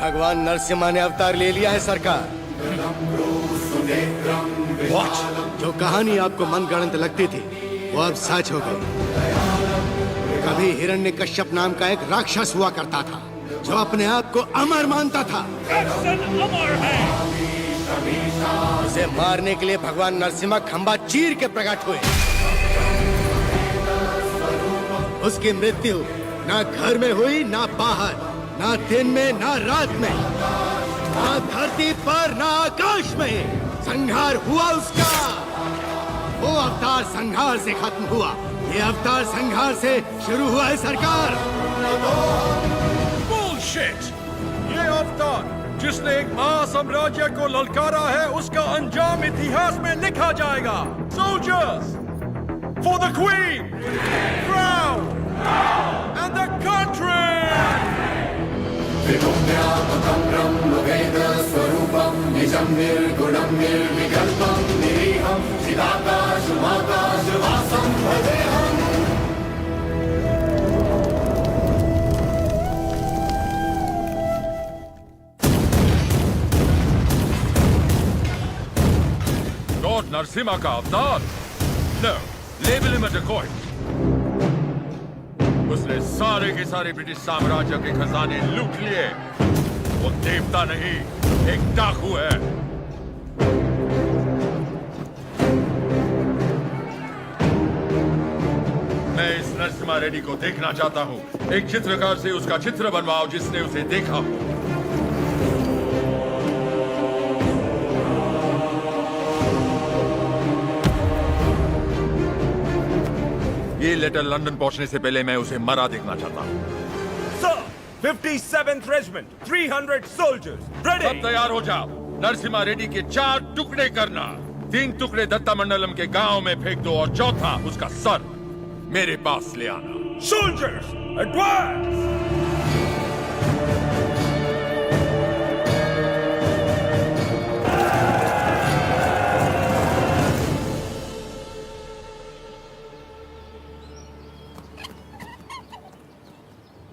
भगवान नरसिम्हा ने अवतार ले लिया है सरकार। जो कहानी आपको मनगढ़ंत लगती थी वो अब सच हो गई। कभी हिरण्यकश्यप नाम का एक राक्षस हुआ करता था जो अपने आप को अमर मानता था। उसे मारने के लिए भगवान नरसिम्हा खंबा चीर के प्रकट हुए। उसकी मृत्यु ना घर में हुई ना बाहर, ना दिन में ना रात में, ना धरती पर ना आकाश में। संहार हुआ उसका। वो अवतार संहार से खत्म हुआ, ये अवतार संहार से शुरू हुआ है सरकार।
Bullshit! ये अवतार जिसने एक महासाम्राज्य को ललकारा है, उसका अंजाम इतिहास में लिखा जाएगा। Soldiers, for the Queen, crown, and the country!
Lord Narasimha का अवतार? No, label him a decoy. उसने सारे के सारे ब्रिटिश साम्राज्य के खजाने लूट लिए। वो देवता नहीं, एक डाकू है। मैं इस नरसिम्हा रेड्डी को देखना चाहता हूँ। एक चित्रकार से उसका चित्र बनवाओ जिसने उसे देखा हो। ये लेटर लंदन पहुंचने से पहले मैं उसे मरा देखना चाहता हूँ।
Sir, 57th Regiment, 300 soldiers, ready!
सब तैयार हो जाओ। नरसिम्हा रेड्डी के 4 टुकड़े करना। 3 टुकड़े दत्ता मंडलम के गांव में फेंक दो और चौथा उसका सर मेरे पास ले आना।
Soldiers, advance!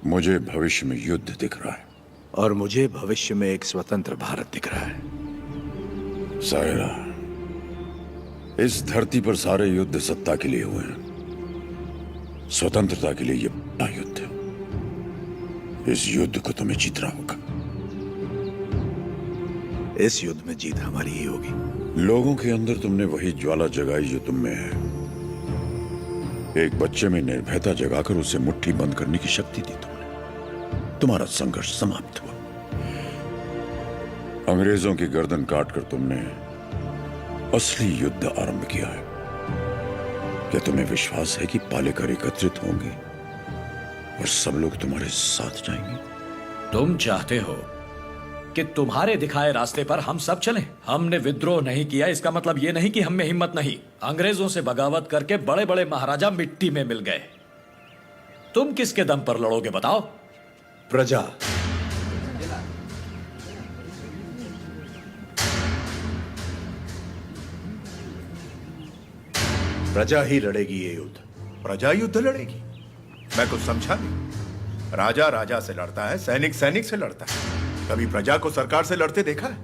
मुझे भविष्य में युद्ध दिख रहा है
और मुझे भविष्य में एक स्वतंत्र भारत दिख रहा है।
सायरा, इस धरती पर सारे युद्ध सत्ता के लिए हुए हैं। स्वतंत्रता के लिए ये बड़ा युद्ध है। इस युद्ध को तुम्हें जीतना होगा।
इस युद्ध में जीत हमारी ही होगी।
लोगों के अंदर तुमने वही ज्वाला जगाई जो तुम में है। एक बच्चे में निर्भयता जगाकर उसे मुट्ठी बंद करने की शक्ति दी तुमने। तुम्हारा संघर्ष समाप्त हुआ। अंग्रेजों की गर्दन काटकर तुमने असली युद्ध आरंभ किया है। क्या तुम्हें विश्वास है कि पालेकर एकत्रित होंगे और सब लोग तुम्हारे साथ जाएंगे?
तुम चाहते हो कि तुम्हारे दिखाए रास्ते पर हम सब चलें? हमने विद्रोह नहीं किया, इसका मतलब ये नहीं कि हम में हिम्मत नहीं। अंग्रेजों से बगावत करके बड़े बड़े महाराजा मिट्टी में मिल गए। तुम किसके दम पर लड़ोगे बताओ?
प्रजा। प्रजा ही लड़ेगी ये युद्ध।
प्रजा युद्ध लड़ेगी? मैं कुछ समझा नहीं। राजा राजा से लड़ता है, सैनिक सैनिक से लड़ता है। कभी प्रजा को सरकार से लड़ते देखा है?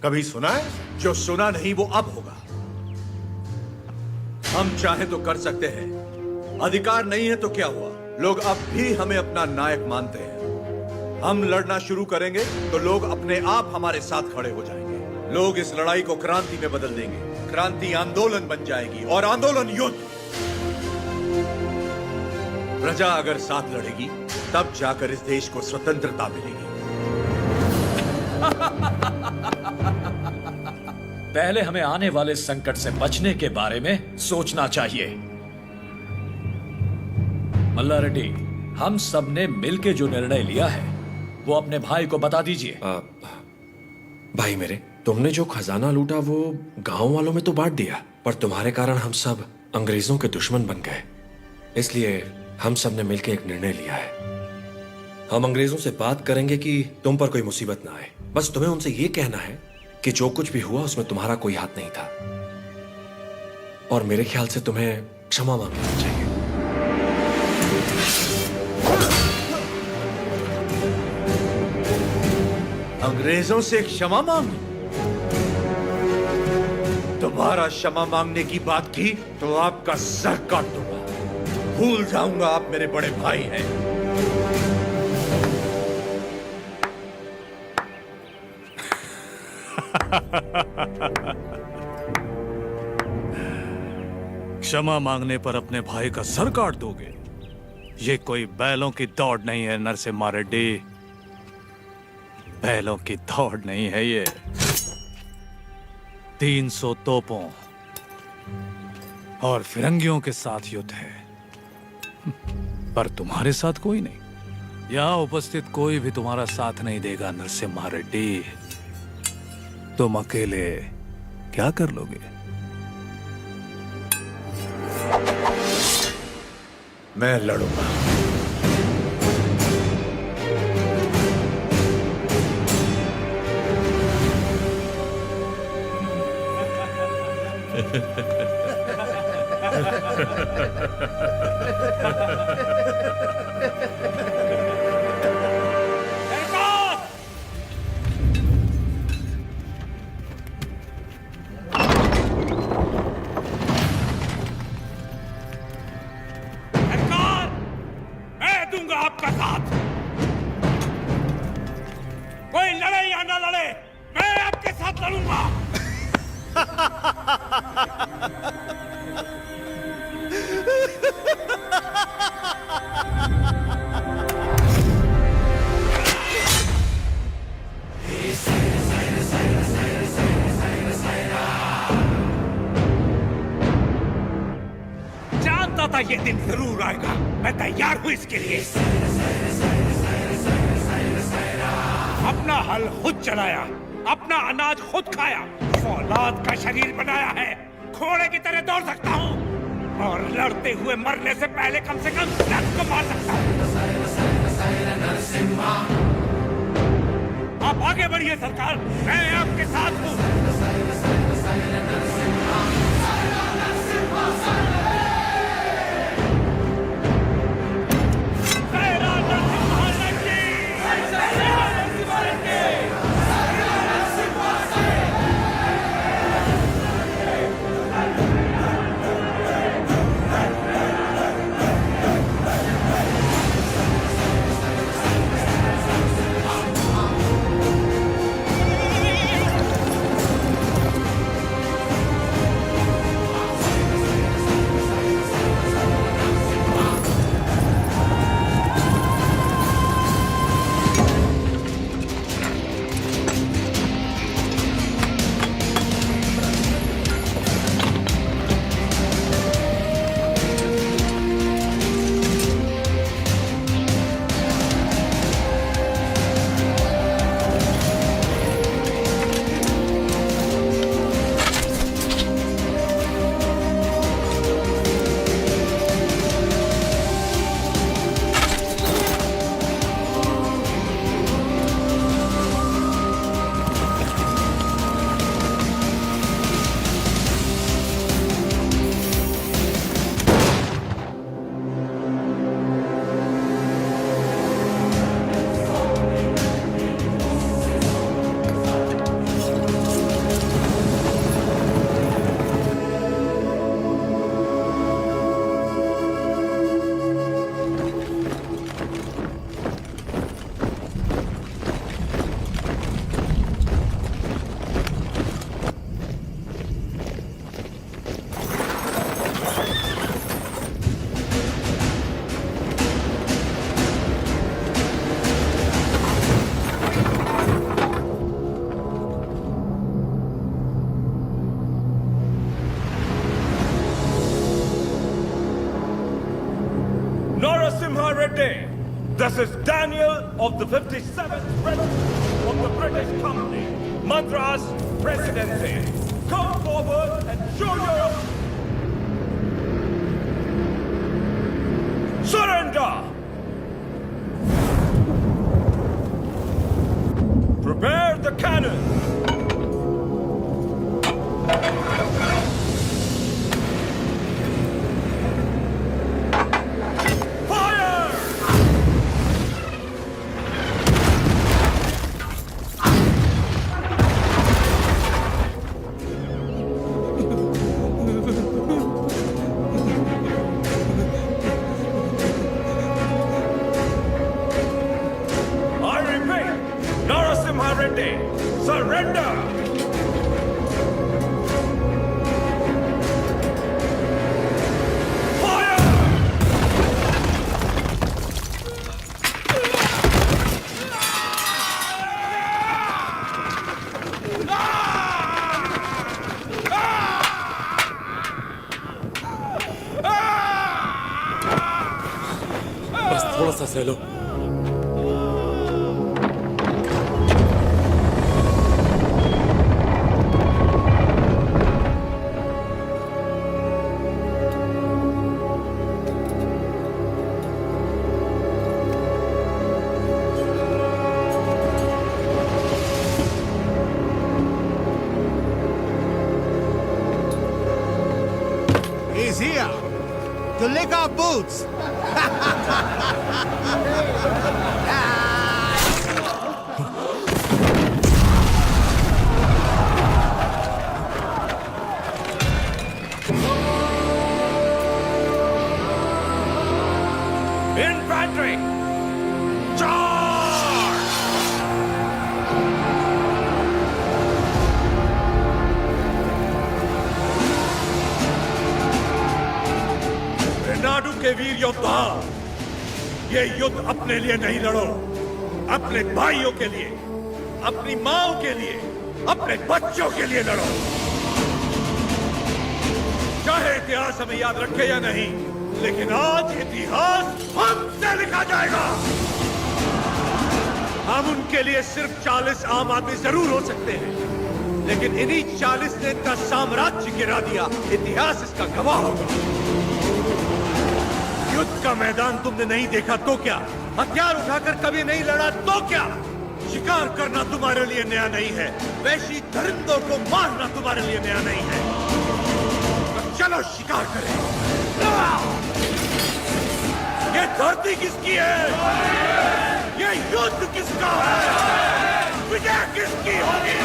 कभी सुना है?
जो सुना नहीं वो अब होगा। हम चाहे तो कर सकते हैं, अधिकार नहीं है तो क्या हुआ? लोग अब भी हमें अपना नायक मानते हैं। हम लड़ना शुरू करेंगे तो लोग अपने आप हमारे साथ खड़े हो जाएंगे। लोग इस लड़ाई को क्रांति में बदल देंगे। क्रांति आंदोलन बन जाएगी और आंदोलन युद्ध। प्रजा अगर साथ लड़ेगी तब जाकर इस देश को स्वतंत्रता मिलेगी।
पहले हमें आने वाले संकट से बचने के बारे में सोचना चाहिए। मल्ला रेड्डी, हम सब ने मिलकर जो निर्णय लिया है वो अपने भाई को बता दीजिए।
भाई मेरे, तुमने जो खजाना लूटा वो गांव वालों में तो बांट दिया, पर तुम्हारे कारण हम सब अंग्रेजों के दुश्मन बन गए। इसलिए हम सब ने मिलकर एक निर्णय लिया है। हम अंग्रेजों से बात करेंगे कि तुम पर कोई मुसीबत ना आए। बस तुम्हें उनसे ये कहना है कि जो कुछ भी हुआ उसमें तुम्हारा कोई हाथ नहीं था, और मेरे ख्याल से तुम्हें क्षमा मांग लेना चाहिए।
अंग्रेजों से क्षमा मांग? तुम्हारा क्षमा मांगने की बात की तो आपका सर काट दूंगा। भूल जाऊंगा आप मेरे बड़े भाई हैं।
क्षमा मांगने पर अपने भाई का सर काट दोगे? ये कोई बैलों की दौड़ नहीं है नरसिम्हा रेड्डी। बैलों की दौड़ नहीं है ये। 300 तोपों और फिरंगियों के साथ युद्ध है, पर तुम्हारे साथ कोई नहीं। यहां उपस्थित कोई भी तुम्हारा साथ नहीं देगा नरसिम्हा रेड्डी। तुम अकेले क्या कर लोगे?
मैं लड़ूंगा।
मैं दूंगा आपका साथ। कोई लड़े या ना लड़े, मैं आपके साथ लड़ूंगा। जानता था ये दिन जरूर आएगा। मैं तैयार हूं इसके लिए। अपना हल खुद चलाया, अपना अनाज खुद खाया, औलाद का शरीर बनाया है। घोड़े की तरह दौड़ सकता हूँ और लड़ते हुए मरने से पहले कम से कम 10 को मार सकता हूँ। आप आगे बढ़िए सरकार, मैं आपके साथ हूँ। Narasimha Reddy. This is Daniel of the 57th Regiment of the British Company, Madras Presidency. Come forward and show your surrender. Prepare the cannon.
बस थोड़ा सा सह लो।
He's here to lick our boots.
Infantry! Charge! Renadu के वीर योद्धा, ये युद्ध अपने लिए नहीं लड़ो, अपने भाइयों के लिए, अपनी माओ के लिए, अपने बच्चों के लिए लड़ो। चाहे इतिहास हमें याद रखे या नहीं, लेकिन आज इतिहास हमसे लिखा जाएगा। हम उनके लिए सिर्फ 40 आम आदमी जरूर हो सकते हैं, लेकिन इन्हीं 40 ने इनका साम्राज्य गिरा दिया। इतिहास इसका गवाह होगा। युद्ध का मैदान तुमने नहीं देखा तो क्या? हथियार उठाकर कभी नहीं लड़ा तो क्या? शिकार करना तुम्हारे लिए नया नहीं है, वैशी दरिंदों को मारना तुम्हारे लिए नया नहीं है। तो चलो शिकार करें। ये धरती किसकी है? ये युद्ध किसका है? विजय किसकी होगी?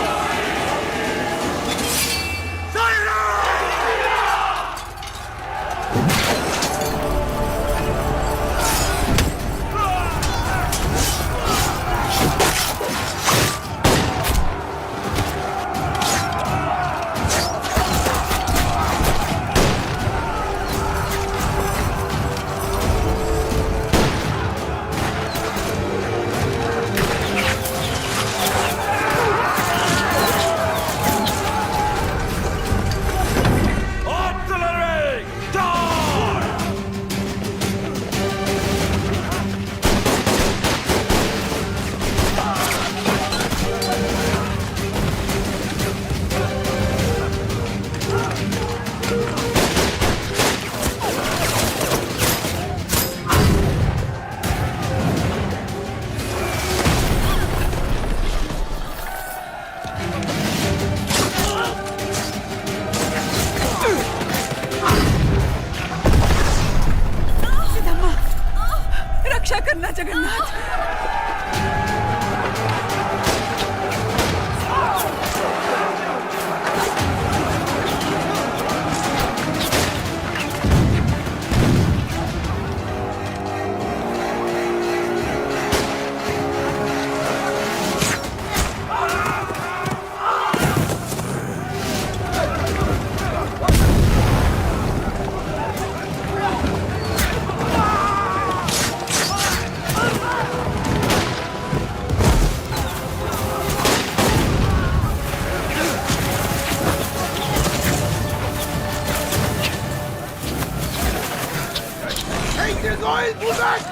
रक्षा करना Jagannath.
Goyle, move back!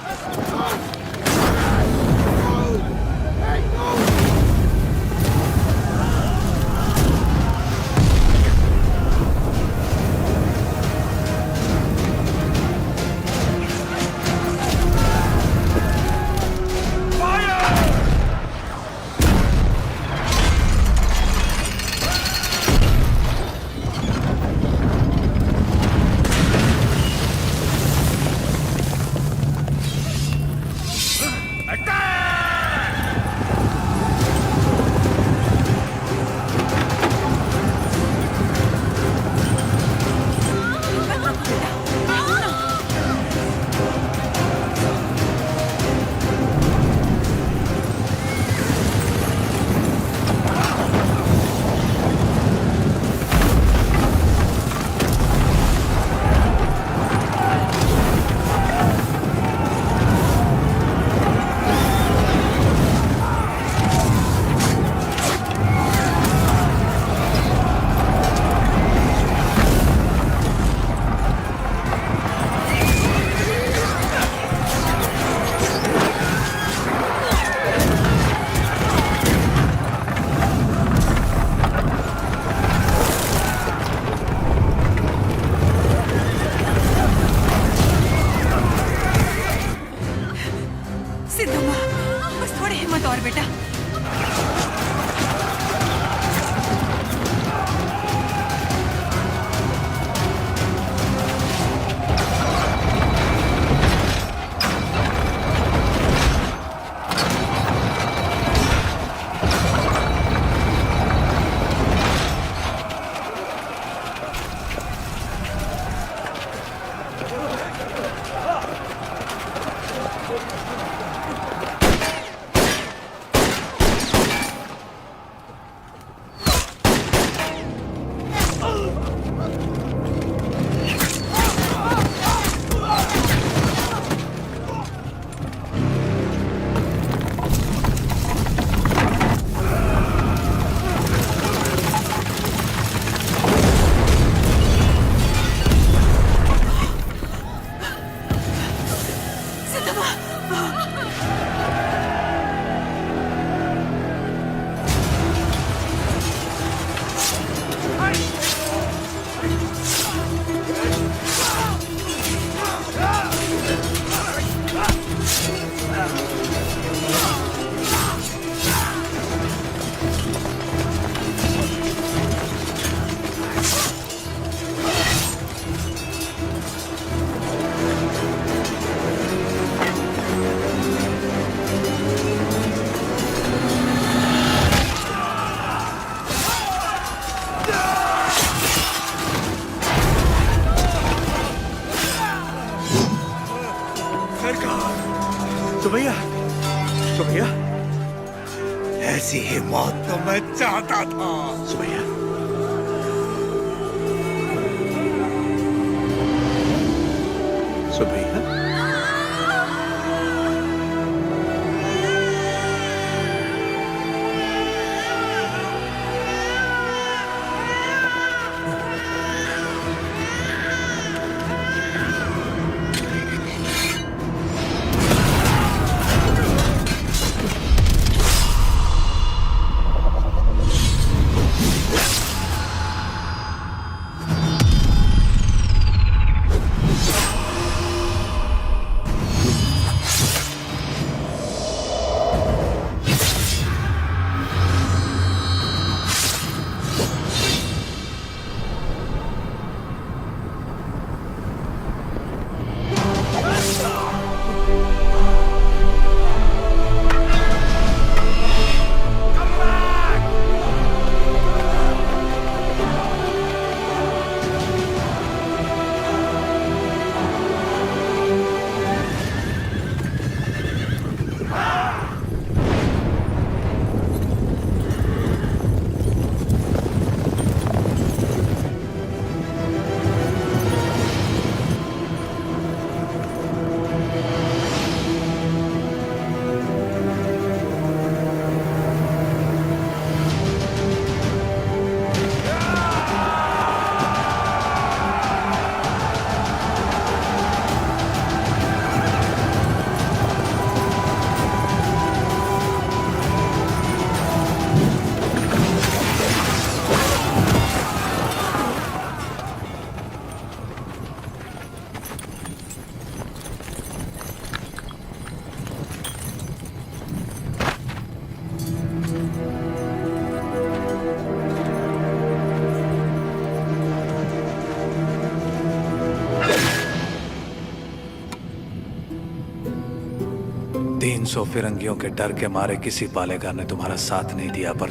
Sidhu माँ, बस थोड़ी हिम्मत और बेटा।
सुबैया, सुबैया, ऐसी ही मौत तो मैं चाहता था। सुबैया, सुबैया,
300 फिरंगियों के डर के मारे किसी पालेगार ने तुम्हारा साथ नहीं दिया, पर